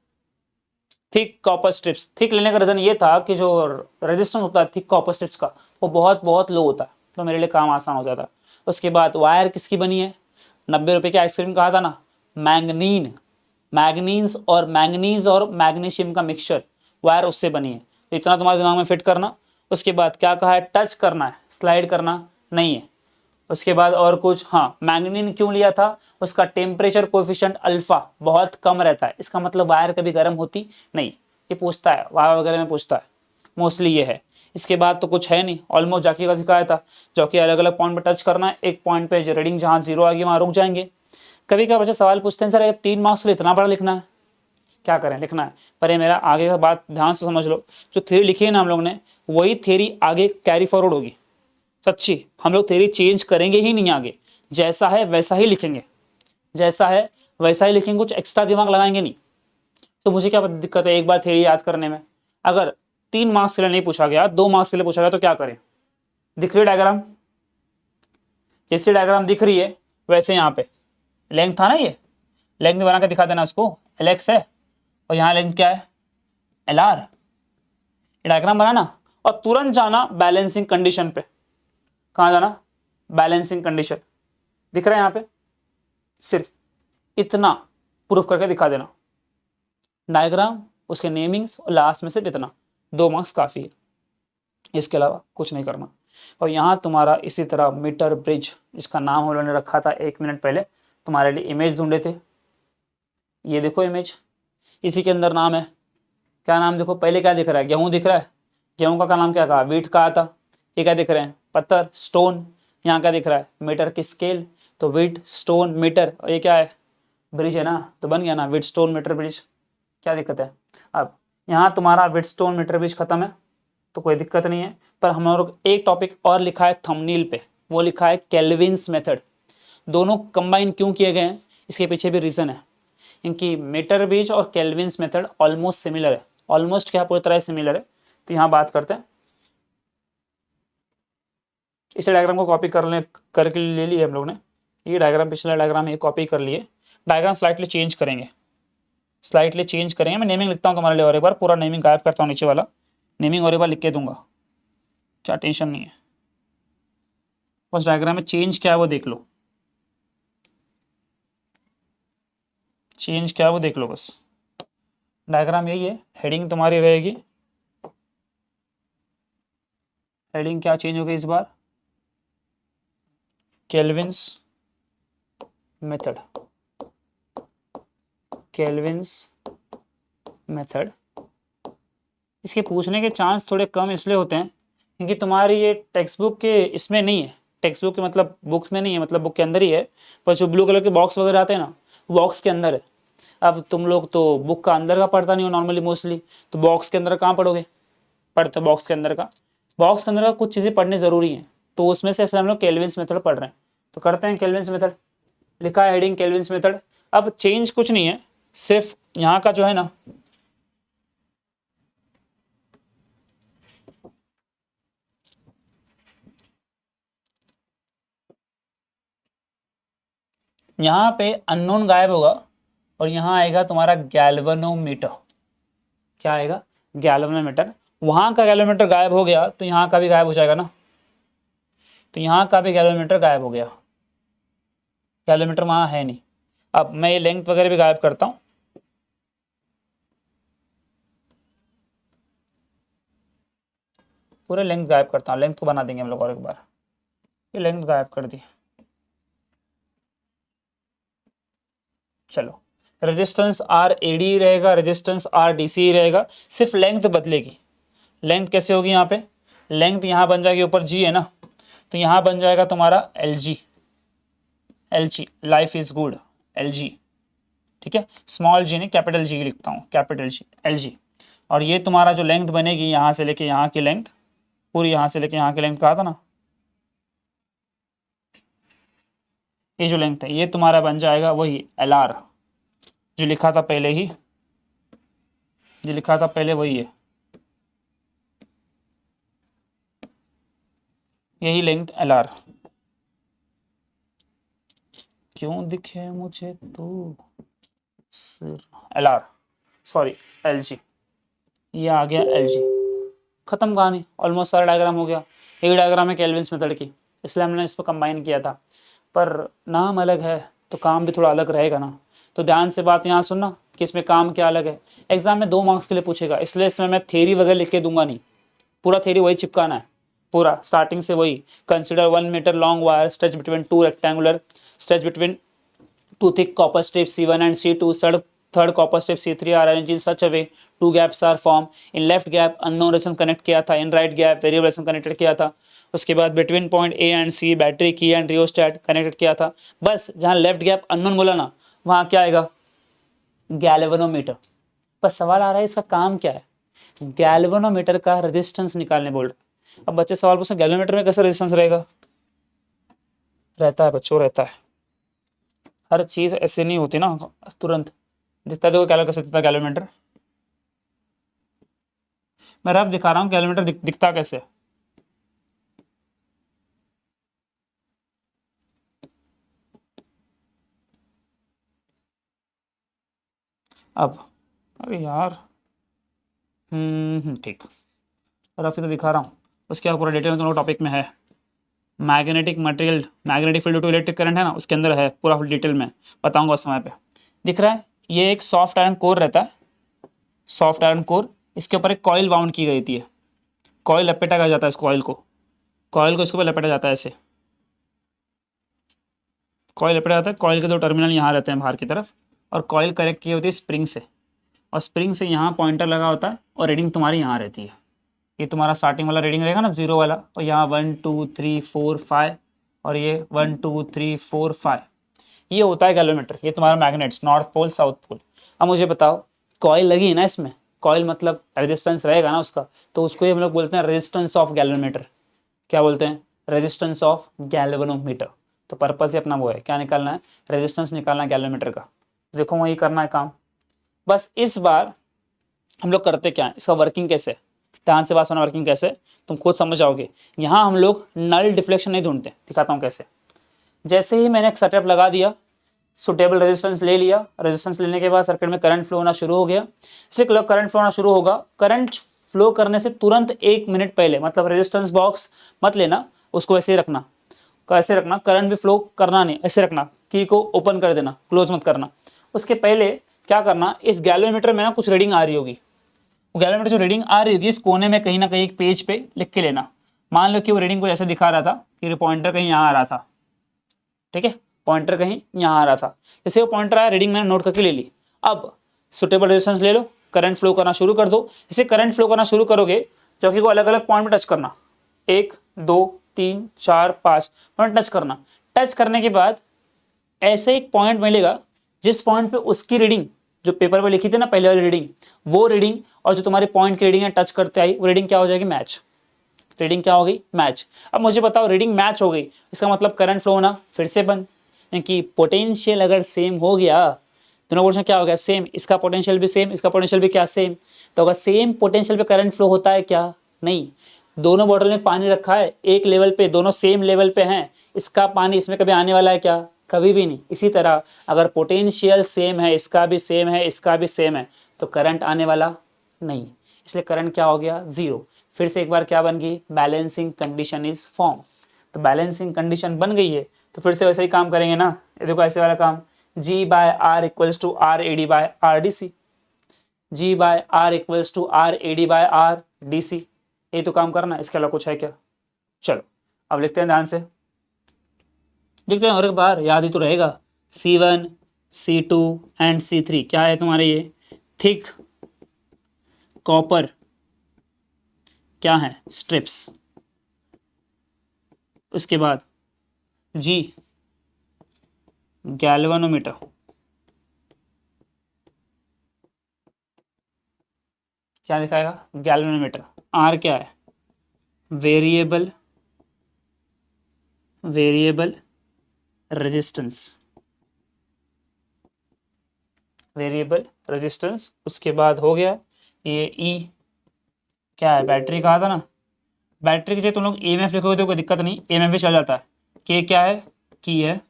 थिक कॉपर स्ट्रिप्स, थिक लेने का रीजन ये था कि जो रेजिस्टेंस होता है थिक कॉपर स्ट्रिप्स का, वो बहुत बहुत लो होता है, तो मेरे लिए काम आसान हो जाता। उसके बाद वायर किसकी बनी है, 90 रुपए की आइसक्रीम कहा था ना, मैंगनीन, मैंगनीज और मैग्नीशियम का मिक्सचर, वायर उससे बनी है। तो इतना तुम्हारे दिमाग में फिट करना। उसके बाद क्या कहा है, टच करना है, स्लाइड करना नहीं है। उसके बाद और कुछ, हाँ मैंगनीन क्यों लिया था, उसका टेम्परेचर कोएफिशिएंट अल्फा बहुत कम रहता है, इसका मतलब वायर कभी गर्म होती नहीं। ये पूछता है, वायर वगैरह में पूछता है, मोस्टली ये है। इसके बाद तो कुछ है नहीं, ऑलमोस्ट जॉकी का सिखाया था, जॉकी अलग अलग पॉइंट पर टच करना है, एक पॉइंट पे रीडिंग जहाँ 0 आ गई वहाँ रुक जाएंगे। कभी कभी बच्चे सवाल पूछते हैं, सर 3 मार्क्स के लिए इतना बड़ा लिखना है, क्या करें, लिखना है। पर ये मेरा आगे का बात ध्यान से समझ लो, जो थ्योरी लिखी है ना हम लोग ने, वही थ्योरी आगे कैरी फॉरवर्ड होगी। सच्ची, हम लोग थ्योरी चेंज करेंगे ही नहीं आगे, जैसा है वैसा ही लिखेंगे, जैसा है वैसा ही लिखेंगे, कुछ एक्स्ट्रा दिमाग लगाएंगे नहीं। तो मुझे क्या दिक्कत है एक बार थ्योरी याद करने में। अगर 3 मार्क्स के लिए नहीं पूछा गया, 2 मार्क्स के लिए पूछा गया, तो क्या करें। दिख रही है डायग्राम, जैसे डायग्राम दिख रही है वैसे यहाँ पे लेंथ था ना, ये लेंथ बना के दिखा देना उसको, LX है और यहाँ लेंथ क्या है, LR। डायग्राम बनाना और तुरंत जाना बैलेंसिंग कंडीशन पे। कहाँ जाना, बैलेंसिंग कंडीशन, दिख रहा है यहाँ पे, सिर्फ इतना प्रूफ करके दिखा देना, डायग्राम, उसके नेमिंग्स और लास्ट में सिर्फ इतना, 2 मार्क्स काफ़ी है, इसके अलावा कुछ नहीं करना। और यहाँ तुम्हारा इसी तरह मीटर ब्रिज, इसका नाम हम लोगों ने रखा था 1 मिनट पहले, तुम्हारे लिए इमेज ढूंढे थे, ये देखो इमेज, इसी के अंदर नाम है, क्या नाम देखो, पहले क्या दिख रहा है, गेहूँ दिख रहा है, गेहूँ का नाम क्या कहा, वीट कहा था। ये क्या दिख रहे हैं, पत्थर, स्टोन। यहाँ क्या दिख रहा है, मीटर की स्केल, तो वीट स्टोन मीटर, और ये क्या है, ब्रिज है ना, तो बन गया ना वीट स्टोन मीटर ब्रिज। क्या दिक्कत है, अब यहाँ तुम्हारा वीट स्टोन मीटर ब्रिज खत्म है, तो कोई दिक्कत नहीं है। पर हम लोग एक टॉपिक और लिखा है थंबनेल पे, वो लिखा है केल्विन्स मेथड। दोनों कंबाइन क्यों किए गए हैं, इसके पीछे भी रीज़न है, क्योंकि मीटर ब्रिज और केल्विन्स मेथड ऑलमोस्ट सिमिलर है, ऑलमोस्ट क्या पूरी तरह सिमिलर है। तो यहाँ बात करते हैं, इस डायग्राम को कॉपी करके ले लिए हम लोग ने, ये डायग्राम पिछला डायग्राम ये कॉपी कर लिए। डायग्राम स्लाइटली चेंज करेंगे, स्लाइटली चेंज करेंगे। मैं नेमिंग लिखता हूँ तुम्हारे लिए और एक बार, पूरा नेमिंग गायब करता हूँ, नीचे वाला नेमिंग और एक बार लिख के दूंगा, क्या टेंशन नहीं है। बस डायग्राम में चेंज क्या है वो देख लो, चेंज क्या है वो देख लो बस। डायग्राम यही है, हेडिंग तुम्हारी रहेगी, हेडिंग क्या चेंज हो गई इस बार, केल्विन्स मेथड, केल्विन्स मेथड। इसके पूछने के चांस थोड़े कम इसलिए होते हैं क्योंकि तुम्हारी ये टेक्स्ट बुक के इसमें नहीं है, टेक्स्ट बुक के मतलब बुक्स में नहीं है, मतलब बुक के अंदर ही है, पर जो ब्लू कलर के बॉक्स वगैरह आते हैं ना, बॉक्स के अंदर है। अब तुम लोग तो बुक का अंदर का पढ़ता नहीं हो नॉर्मली मोस्टली, तो बॉक्स के अंदर कहाँ पढ़ोगे, पढ़ते बॉक्स के अंदर का, बॉक्स के अंदर का कुछ चीज़ें पढ़नी ज़रूरी हैं, तो उसमें से हम लोग केल्विन्स मेथड पढ़ रहे हैं, तो करते हैं केल्विन्स मेथड। लिखा है हेडिंग केल्विन्स मेथड। अब चेंज कुछ नहीं है, सिर्फ यहाँ का जो है ना, यहाँ पे अननोन गायब होगा और यहाँ आएगा तुम्हारा गैल्वेनोमीटर। क्या आएगा, गैल्वेनोमीटर। वहाँ का गैल्वेनोमीटर गायब हो गया तो यहाँ का भी गायब हो जाएगा ना, तो यहाँ का भी गैल्वेनोमीटर गायब हो गया, गैल्वेनोमीटर वहाँ है नहीं। अब मैं ये लेंथ वगैरह भी गायब करता हूँ, पूरे लेंथ गायब करता हूँ, लेंथ को बना देंगे हम लोग और एक बार, ये लेंथ गायब कर दी। चलो, रेजिस्टेंस आर एडी रहेगा, रेजिस्टेंस आर डीसी रहेगा, सिर्फ लेंथ बदलेगी। लेंथ कैसे होगी, यहाँ पे लेंथ यहाँ बन जाएगी, ऊपर जी है ना, तो यहाँ बन जाएगा तुम्हारा L G, L G life is good, L G, ठीक है, स्मॉल जी नहीं कैपिटल जी लिखता हूँ, कैपिटल जी एल जी। और ये तुम्हारा जो लेंथ बनेगी यहाँ से लेके यहाँ की लेंथ, पूरी यहाँ से लेके यहाँ की लेंथ कहा था ना, ये जो लेंथ है ये तुम्हारा बन जाएगा वही एल आर, जो लिखा था पहले ही, जो लिखा था पहले वही है, यही लेंथ एल आर। क्यों दिखे मुझे तो L R, sorry L G, ये आ गया एल जी। खत्म कहानी, ऑलमोस्ट सारा डायग्राम हो गया। एक डायग्राम है केल्विन्स मेथड की, इसलिए हमने इसको कंबाइन किया था, पर नाम अलग है तो काम भी थोड़ा अलग रहेगा ना, तो ध्यान से बात यहाँ सुनना कि इसमें काम क्या अलग है। एग्जाम में 2 मार्क्स के लिए पूछेगा, इसलिए इसमें मैं थ्योरी वगैरह लिख के दूंगा नहीं, पूरा थ्योरी वही चिपकाना है, पूरा स्टार्टिंग से वही। Consider 1 metre long wire stretch between 2 rectangular, stretch between 2 thick copper strips C1 and C2, third copper strip C3 are arranged in such a way 2 gaps are formed, in left gap unknown resistance connect किया था, in right gap variable resistance connected किया था, उसके बाद between point A and C battery की एंड रियोस्टेट कनेक्टेड किया था। बस जहाँ लेफ्ट गैप अननोन बोला ना, वहाँ क्या आएगा, गैल्वेनोमीटर। बस सवाल आ रहा है इसका काम क्या है, गैल्वेनोमीटर का रेजिस्टेंस निकालने बोल रहे। अब बच्चे सवाल पूछते हैं गैल्वेनोमीटर में कैसा रेजिस्टेंस रहेगा, रहता है बच्चों, रहता है, हर चीज़ ऐसे नहीं होती ना तुरंत दिखता है। देखो कैसे दिखता है कैलोमीटर, मैं रफ दिखा रहा हूँ कैलोमीटर दिखता कैसे। अब अरे यार, ठीक, रफ ही तो दिखा रहा हूँ, उसके बाद पूरा डिटेल में दोनों टॉपिक में है। Magnetic material, magnetic field to electric current है ना, उसके अंदर है पूरा डिटेल में बताऊंगा उस समय पे। दिख रहा है, ये एक सॉफ्ट आयरन कोर रहता है, सॉफ्ट आयरन कोर, इसके ऊपर एक कॉइल बाउंड की गई थी, कॉइल लपेटा गया जाता है, इस कॉइल को इसके ऊपर लपेटा जाता है ऐसे, कॉइल लपेटा जाता है, कॉइल के 2 टर्मिनल यहाँ रहते हैं बाहर की तरफ, और कॉइल कनेक्ट की होती है स्प्रिंग से, और स्प्रिंग से यहाँ पॉइंटर लगा होता है, और रीडिंग तुम्हारी यहाँ रहती है। ये तुम्हारा स्टार्टिंग वाला रीडिंग रहेगा ना 0 वाला, और यहाँ 1 2 3 4 5, और ये 1 2 3 4 5, ये होता है गैल्वेनोमीटर। ये तुम्हारा magnets, north pole south pole. अब मुझे बताओ, कॉइल लगी है ना इसमें, कॉइल मतलब रेजिस्टेंस रहेगा ना उसका, तो उसको हम लोग बोलते हैं रेजिस्टेंस ऑफ गैल्वेनोमीटर। क्या बोलते हैं, रेजिस्टेंस ऑफ गैल्वेनोमीटर। तो पर्पज ही अपना वो है, क्या निकालना है, रेजिस्टेंस निकालना है गैल्वेनोमीटर का। देखो वही करना है काम। बस इस बार हम लोग करते क्या है, इसका वर्किंग कैसे है, ध्यान से बात सुना, वर्किंग कैसे तुम खुद समझ जाओगे। यहाँ हम लोग नल डिफ्लेक्शन नहीं ढूंढते, दिखाता हूँ कैसे। जैसे ही मैंने एक सेटअप लगा दिया, सुटेबल रेजिस्टेंस ले लिया, रेजिस्टेंस लेने के बाद सर्किट में करंट फ्लो होना शुरू हो गया। जैसे करंट फ्लो होना शुरू होगा, करंट फ्लो करने से तुरंत 1 मिनट पहले, मतलब रेजिस्टेंस बॉक्स मत लेना, उसको ऐसे ही रखना, कैसे रखना, करंट भी फ्लो करना नहीं, ऐसे रखना, की को ओपन कर देना, क्लोज मत करना। उसके पहले क्या करना, इस गैल्वेमीटर में ना कुछ रीडिंग आ रही होगी, वो गैल्वेमीटर जो रीडिंग आ रही होगी इस कोने में कहीं ना कहीं एक पेज पे लिख के लेना। मान लो कि वो रीडिंग को ऐसे दिखा रहा था कि पॉइंटर कहीं यहाँ आ रहा था, ठीक है, पॉइंटर कहीं यहाँ आ रहा था। जैसे वो पॉइंटर आया, रीडिंग मैंने नोट करके ले ली। अब सुटेबल रेजिस्टेंस ले लो, करंट फ्लो करना शुरू कर दो। जैसे करंट फ्लो करना शुरू करोगे, चौकी को अलग अलग पॉइंट में टच करना, 1 2 3 4 5 पॉइंट टच करना। टच करने के बाद ऐसे एक पॉइंट मिलेगा जिस पॉइंट पे उसकी रीडिंग जो पेपर पे लिखी थी ना पहले वाली रीडिंग, वो रीडिंग और जो तुम्हारी पॉइंट की रीडिंग है टच करते आई, वो रीडिंग क्या हो जाएगी, मैच। रीडिंग क्या हो गई, मैच। अब मुझे बताओ, रीडिंग मैच हो गई, इसका मतलब करंट फ्लो होना फिर से बंद, क्योंकि पोटेंशियल अगर सेम हो गया, दोनों पोटेंशियल क्या हो गया, सेम, इसका पोटेंशियल भी सेम, इसका पोटेंशियल भी क्या, सेम। तो अगर सेम पोटेंशियल पे करंट फ्लो होता है क्या, नहीं। दोनों बॉटल में पानी रखा है एक लेवल पे, दोनों सेम लेवल पे हैं, इसका पानी इसमें कभी आने वाला है क्या, कभी भी नहीं। इसी तरह अगर पोटेंशियल सेम है, इसका भी सेम है, इसका भी सेम है, तो करंट आने वाला नहीं, इसलिए करंट क्या हो गया, जीरो। फिर से एक बार क्या बन गई, बैलेंसिंग कंडीशन इज फॉर्म। तो बैलेंसिंग कंडीशन बन गई है, तो फिर से वैसे ही काम करेंगे ना, ये देखो ऐसे वाला काम, G by R equals to R A D by R D C, G by R equals to R A D by R D C, ये तो काम करना, इसके अलावा कुछ है क्या। चलो अब लिखते हैं ध्यान से, लिखते हैं और एक बार याद ही तो रहेगा। C1 C2 एंड C3 क्या है तुम्हारे, ये थिक कॉपर क्या है, स्ट्रिप्स। उसके बाद G गैल्वेनोमीटर, क्या दिखाएगा, गैल्वेनोमीटर। R क्या है, वेरिएबल रेजिस्टेंस, वेरिएबल रेजिस्टेंस। उसके बाद हो गया ये E क्या है, बैटरी कहा था ना, बैटरी की जगह तुम लोग EMF लिखोगे तो कोई दिक्कत नहीं, EMF भी चल जाता है। K क्या है, की है।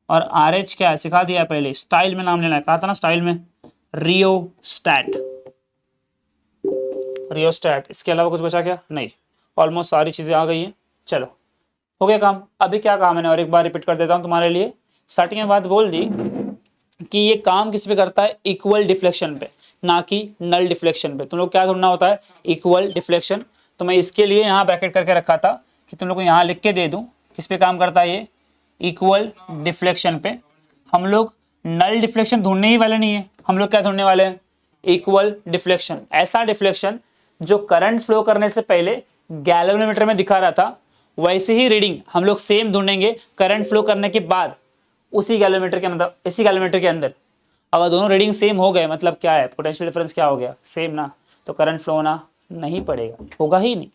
और RH क्या है, सिखा दिया पहले, स्टाइल में नाम लेना है, कहा था ना स्टाइल में, रियोस्टैट, रियोस्टैट। इसके अलावा कुछ बचा क्या, नहीं, ऑलमोस्ट सारी चीज़ें आ गई हैं। चलो हो गया काम। अभी क्या काम है ना, और एक बार रिपीट कर देता हूँ तुम्हारे लिए। स्टार्टिंग में बात बोल दी कि ये काम किस पे करता है, इक्वल डिफ्लेक्शन पे, ना कि नल डिफ्लेक्शन पे। तुम लोग क्या ढूंढना होता है, इक्वल डिफ्लेक्शन। तो मैं इसके लिए यहाँ ब्रैकेट करके रखा था कि तुम लोग को यहाँ लिख के दे दूँ किस पे काम करता है ये, इक्वल डिफ्लेक्शन पे। हम लोग नल डिफ्लेक्शन ढूंढने ही वाले नहीं है, हम लोग क्या ढूंढने वाले हैं, इक्वल डिफ्लेक्शन। ऐसा डिफ्लेक्शन जो करंट फ्लो करने से पहले गैल्वेनोमीटर में दिखा रहा था, वैसे ही रीडिंग हम लोग सेम ढूंढेंगे करंट फ्लो करने के बाद उसी गैल्वेनोमीटर के अंदर, इसी गैल्वेनोमीटर के अंदर। अगर दोनों रीडिंग सेम हो गए मतलब क्या है, पोटेंशियल डिफरेंस क्या हो गया, सेम ना, तो करंट फ्लो होना नहीं पड़ेगा, होगा ही नहीं।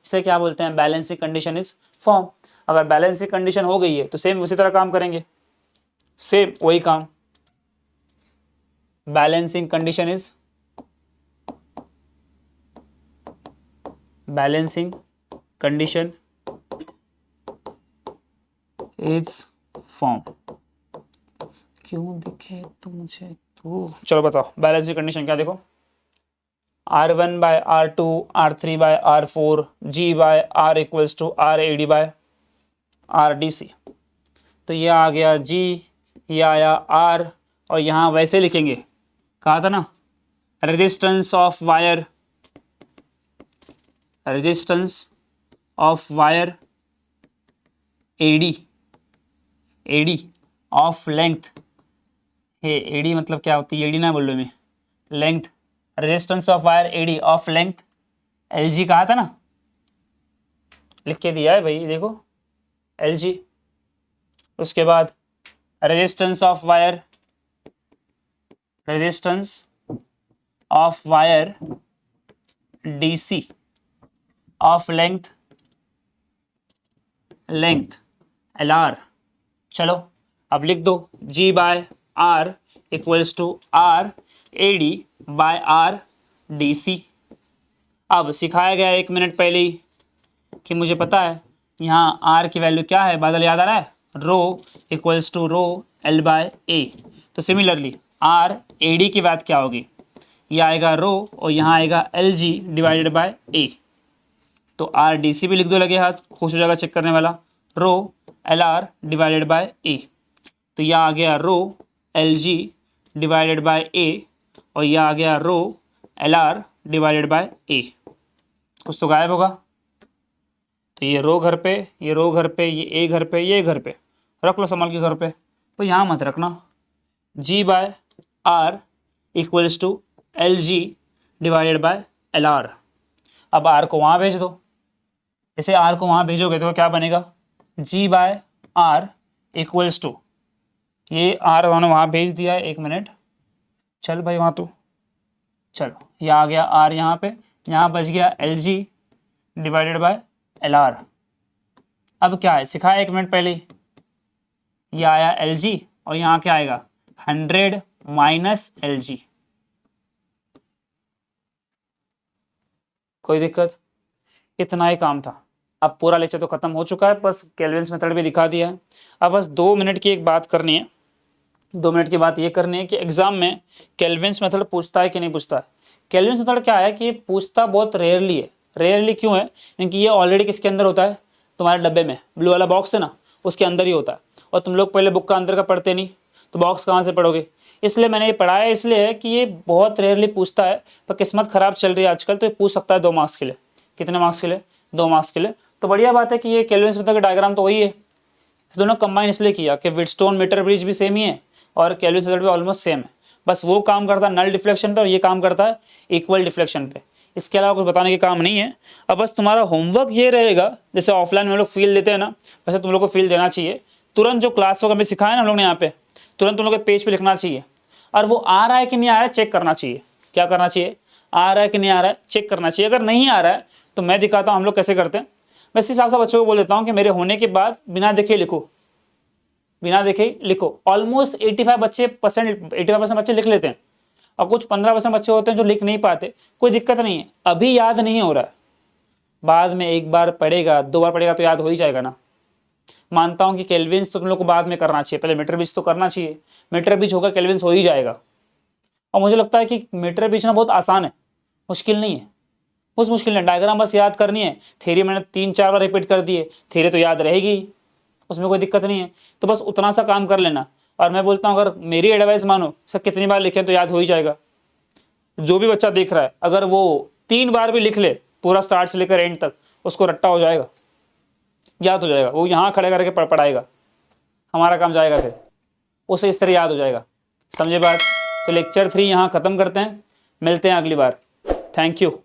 इसे क्या बोलते हैं, बैलेंसिंग कंडीशन इज फॉर्म। अगर बैलेंसिंग कंडीशन हो गई है तो सेम उसी तरह काम करेंगे, सेम वही काम। Balancing condition is, balancing condition is form. क्यों दिखे तो मुझे तो, चलो बताओ बैलेंसिंग कंडीशन क्या, देखो R1 by R2 R3 by R4 G by R equals to R AD by R DC। तो ये आ गया G, ये आया R, और यहाँ वैसे लिखेंगे, कहा था ना, resistance of wire, resistance of wire AD of length, हे AD मतलब क्या होती है, AD ना बोल लो मैं, length, resistance of wire AD of length LG कहा था ना, लिख के दिया है भाई देखो, LG। उसके बाद resistance of wire, resistance of wire DC of length, length LR। चलो अब लिख दो, G by R equals to R AD by R DC। अब सिखाया गया 1 मिनट पहले ही कि मुझे पता है यहाँ आर की वैल्यू क्या है, बादल याद आ रहा है, rho equals to rho L by A. तो सिमिलरली आर ए डी की बात क्या होगी, ये आएगा रो और यहाँ आएगा L G divided by A. तो आर डी सी भी लिख दो लगे हाथ, खुश हो जाएगा चेक करने वाला, rho L R divided by A. तो यह आ गया rho L G divided by A और यह आ गया rho L R divided by A. कुछ तो गायब होगा, तो ये रो घर पे, ये रो घर पे, ये ए घर पे, ये घर पे, रख लो संभाल के घर पे। तो यहाँ मत रखना, G by R equals to L G divided by L R. अब आर को वहाँ भेज दो, जैसे आर को वहाँ भेजोगे तो क्या बनेगा, जी बाय आर इक्वल्स टू, ये आर उन्होंने वहाँ भेज दिया है, 1 मिनट चल भाई वहाँ तो, चलो ये आ गया आर यहाँ पे, यहाँ बच गया L G divided by L R. अब क्या है, सिखाया 1 मिनट पहले, ये आया एल जी और यहाँ क्या आएगा 100 माइनस एल जी। कोई दिक्कत, इतना ही काम था। अब पूरा लेक्चर तो खत्म हो चुका है, बस केल्विन्स मेथड भी दिखा दिया है। अब बस 2 मिनट की एक बात करनी है, 2 मिनट की बात ये करनी है कि एग्जाम में केल्विन्स मेथड पूछता है कि नहीं पूछता है। केल्विन्स मेथड क्या है कि ये पूछता बहुत रेयरली है। रेयरली क्यों है, क्योंकि ये ऑलरेडी किसके अंदर होता है, तुम्हारे डब्बे में ब्लू वाला बॉक्स है ना, उसके अंदर ही होता है। और तुम लोग पहले बुक का अंदर का पढ़ते नहीं, तो बॉक्स कहाँ से पढ़ोगे, इसलिए मैंने ये पढ़ाया इसलिए है कि ये बहुत रेयरली पूछता है। पर किस्मत ख़राब चल रही है आजकल, तो ये पूछ सकता है 2 मार्क्स के लिए। कितने मार्क्स के लिए, 2 मार्क्स के लिए। तो बढ़िया बात है कि ये केल्विन्स मेथड का डायग्राम तो वही है, इस दोनों कंबाइन इसलिए किया कि व्हीटस्टोन मीटर ब्रिज भी सेम ही है और केल्विन्स मेथड भी ऑलमोस्ट सेम है। बस वो काम करता है नल डिफ्लेक्शन पे और ये काम करता है इक्वल डिफ्लेक्शन पे। इसके अलावा कुछ बताने के काम नहीं है। अब बस तुम्हारा होमवर्क ये रहेगा, जैसे ऑफलाइन में हम लोग फील देते हैं ना, वैसे तुम लोग को फील देना चाहिए। तुरंत जो क्लास वर्क हमें सिखाया ना हम लोग ने यहाँ पे, तुरंत तुम लोग के पेज पे लिखना चाहिए और वो आ रहा है कि नहीं आ रहा है चेक करना चाहिए। क्या करना चाहिए, आ रहा है कि नहीं आ रहा है चेक करना चाहिए। अगर नहीं आ रहा है तो मैं दिखाता हूँ हम लोग कैसे करते हैं। मैं इस हिसाब से बच्चों को बोल देता हूँ कि मेरे होने के बाद बिना देखे लिखो, बिना देखे लिखो। ऑलमोस्ट 85% बच्चे लिख लेते हैं और कुछ 15% बच्चे होते हैं जो लिख नहीं पाते। कोई दिक्कत नहीं है, अभी याद नहीं हो रहा है, बाद में 1 बार पढ़ेगा 2 बार पढ़ेगा तो याद हो ही जाएगा ना। मानता हूँ कि केल्विन्स तो तुम लोग को बाद में करना चाहिए, पहले मीटर बीज तो करना चाहिए। मीटर बीज होगा केल्विन्स हो ही जाएगा। और मुझे लगता है कि मीटर बीज ना बहुत आसान है, मुश्किल नहीं है, कुछ मुश्किल नहीं। डायग्राम बस याद करनी है, थ्योरी मैंने 3-4 बार रिपीट कर दिए, थ्योरी तो याद रहेगी, उसमें कोई दिक्कत नहीं है। तो बस उतना सा काम कर लेना। और मैं बोलता हूँ अगर मेरी एडवाइस मानो, सब कितनी बार लिखें तो याद हो ही जाएगा। जो भी बच्चा देख रहा है अगर वो 3 बार भी लिख ले पूरा स्टार्ट से लेकर एंड तक, उसको रट्टा हो जाएगा, याद हो जाएगा। वो यहाँ खड़े करके पढ़ाएगा, हमारा काम जाएगा, फिर उसे इस तरह याद हो जाएगा। समझे बात। तो लेक्चर 3 यहाँ ख़त्म करते हैं, मिलते हैं अगली बार। Thank you.